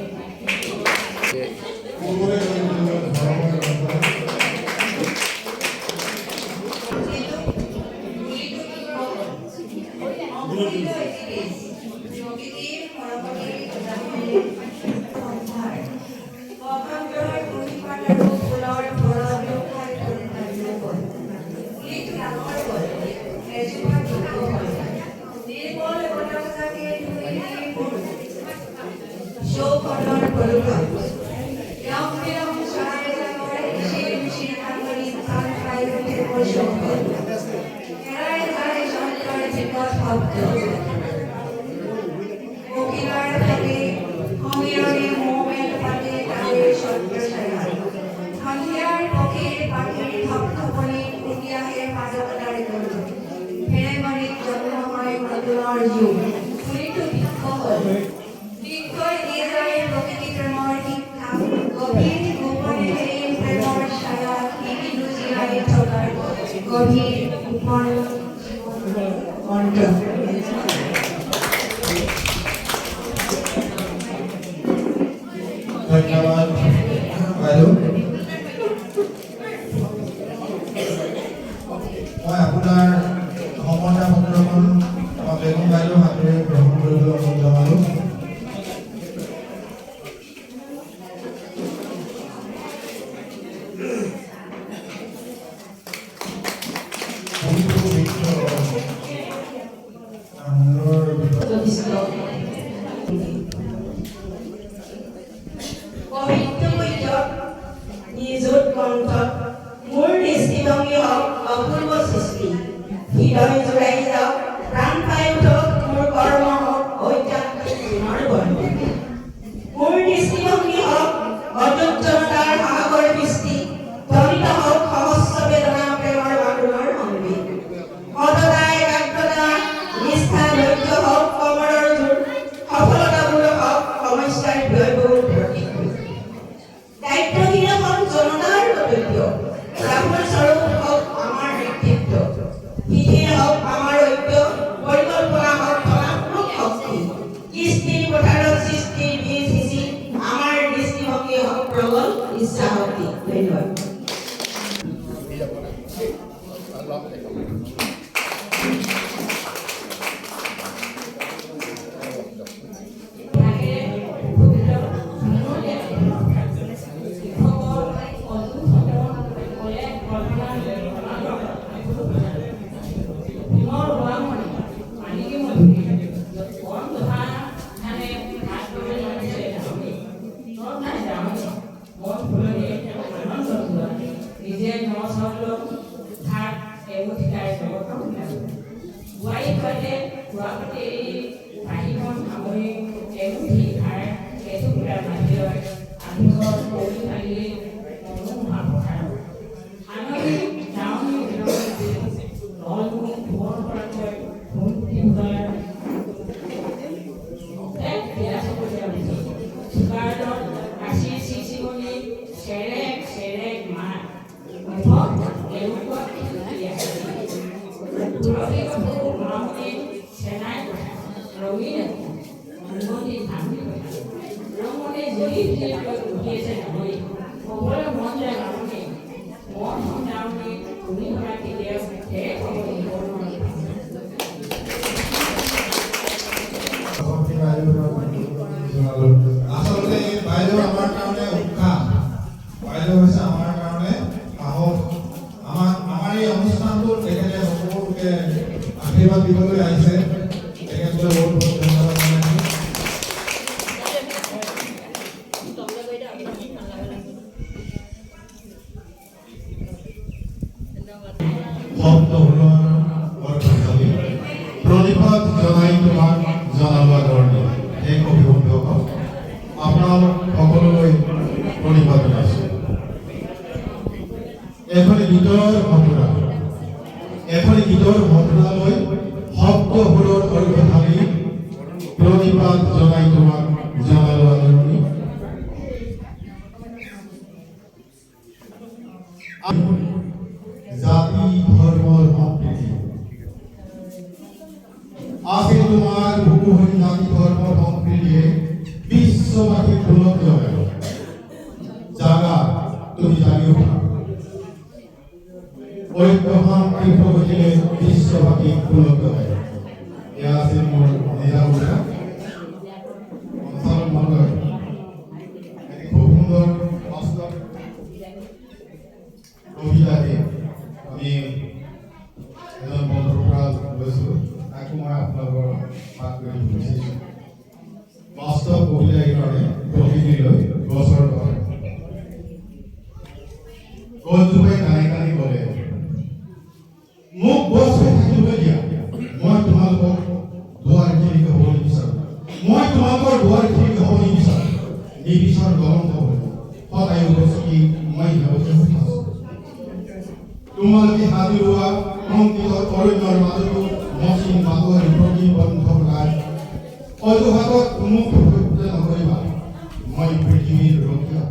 প্ৰকৃতি প্ৰেমৰ গভীৰ কণ্ঠ ধন্যবাদ বাইদেউ মই আপোনাৰ সমতা পত্ৰখন বেগম বাইদেউ হাতেৰে গ্ৰহণ কৰিবলৈ অনুৰোধ জনালোঁ নিযুত কণ্ঠত মোৰ দৃষ্টিভংগী হওক অপূৰ্ব সৃষ্টি হৃদয় জোৰাই যাওক প্ৰাণ পাই উঠক মোৰ কৰ্ম হওক ঐতিহাসিক গুণৰ বৰ্ণ মোৰ দৃষ্টিভংগী হওক অযোগ্যতাৰ সাগৰ সৃষ্টি ধ্বনিত হওক সহস্ৰ বেদনা প্ৰেমৰ বান্ধোনৰ সংগীত সততা একাগ্ৰতা নিষ্ঠা ধৈৰ্য হওক কমৰৰ জোৰ সফলতাবোৰ হওক সমস্যাৰ ব্যয়বহুল প্ৰতীক দায়িত্বহীন হওক জনতাৰ কৰ্তব্য ৰাহুল স্বৰূপ হওক আমাৰ নেতৃত্ব বিধিৰ হওক আমাৰ ঐক্য পৰিকল্পনা হওক ধনাত্মক শক্তি কৃষ্টিৰ পথাৰত সৃষ্টিৰ বীজ সিঁচি আমাৰ দৃষ্টিভংগী হওক প্ৰবল ইচ্ছা শক্তি ধন্যবাদ আচলতে বাইদেউ আমাৰ কাৰণে উৎসাহ বাইদেউ হৈছে আমাৰ কাৰণে সাহস আমাৰ এই অনুষ্ঠানটোত তেখেতে সকলোকে আশীৰ্বাদ দিবলৈ আহিছে তেখেতলৈ বহুত বহুত ধন্যবাদ জনাইছোঁ শব্দ প্ৰণিপাত জনাই তোমাক জনালোৱা ধৰণে এই অভিভাৱকসকল আপোনালোক সকলোলৈ প্ৰণিপাত জনাইছোঁ এখনি গীতৰ মন্ত্ৰালৈ শব্দ সুৰৰ অৰ্ঘ্যধাৰী প্ৰণিপাত জনাই তোমাক জনালোৱা ধৰণে জাতি ধৰ্মৰ সম্প্ৰীতি আছে তোমাৰ ভূমিহীন জাতি ধৰ্ম সম্প্ৰীতিয়ে বিশ্ববাসীক পুলক জগায় জাগা তুমি জাগি উঠা ঐক্য শান্তি প্ৰগতিৰে বিশ্ববাসীক পুলক জগায় এয়া আছিল মোৰ নিজা উঠা সঞ্চালন মণ্ডল খুব সুন্দৰ বাস্তৱ কবিতাকে আমি এজন বন্ধুৰ পৰা লৈছোঁ তাকো মই আপোনালোকৰ মাত কৰি বুজিছোঁ বাস্তৱ কবিতা এইকাৰণে প্ৰকৃতিলৈ গছৰ দৰে গছজোপাই কানি কানি ক'লে মোক গছ হৈ থাকিবলৈ দিয়া মই তোমালোকৰ দুৱাৰ খিৰিকী হ'ব নিবিচাৰোঁ মই তোমালোকৰ দুৱাৰ খিৰিকী হ'ব নিবিচাৰোঁ নিবিচাৰ জ্বলন্ত হ'ব সদায় গছকি মই সিহঁতে আছোঁ তোমালোকে হাবি ৰোৱা সংকীৰ্ণৰ অৰণ্যৰ মাজতো মচিন বাগৰি প্ৰতিবন্ধ গায় অজুহাতত মোক হত্যা নকৰিবা মই পৃথিৱীৰ ৰক্ষা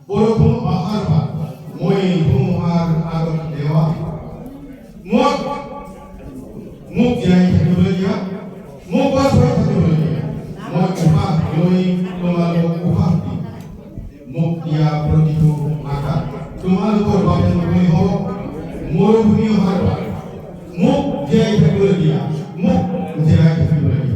বৰষুণ অহাৰ পৰা মই ধুমুহাৰ আগত দেৱা মোক গছ হৈ থাকিবলৈ দিয়া মই উশাহ লৈ তোমালোকক উশাহ দিম মোক দিয়া প্ৰতিটো আঘাত তোমালোকৰ বাবে মুকলি হ'ব মৰুভূমি অহাৰ মোক জীয়াই থাকিবলৈ দিয়া মোক জীয়াই থাকিবলৈ দিয়া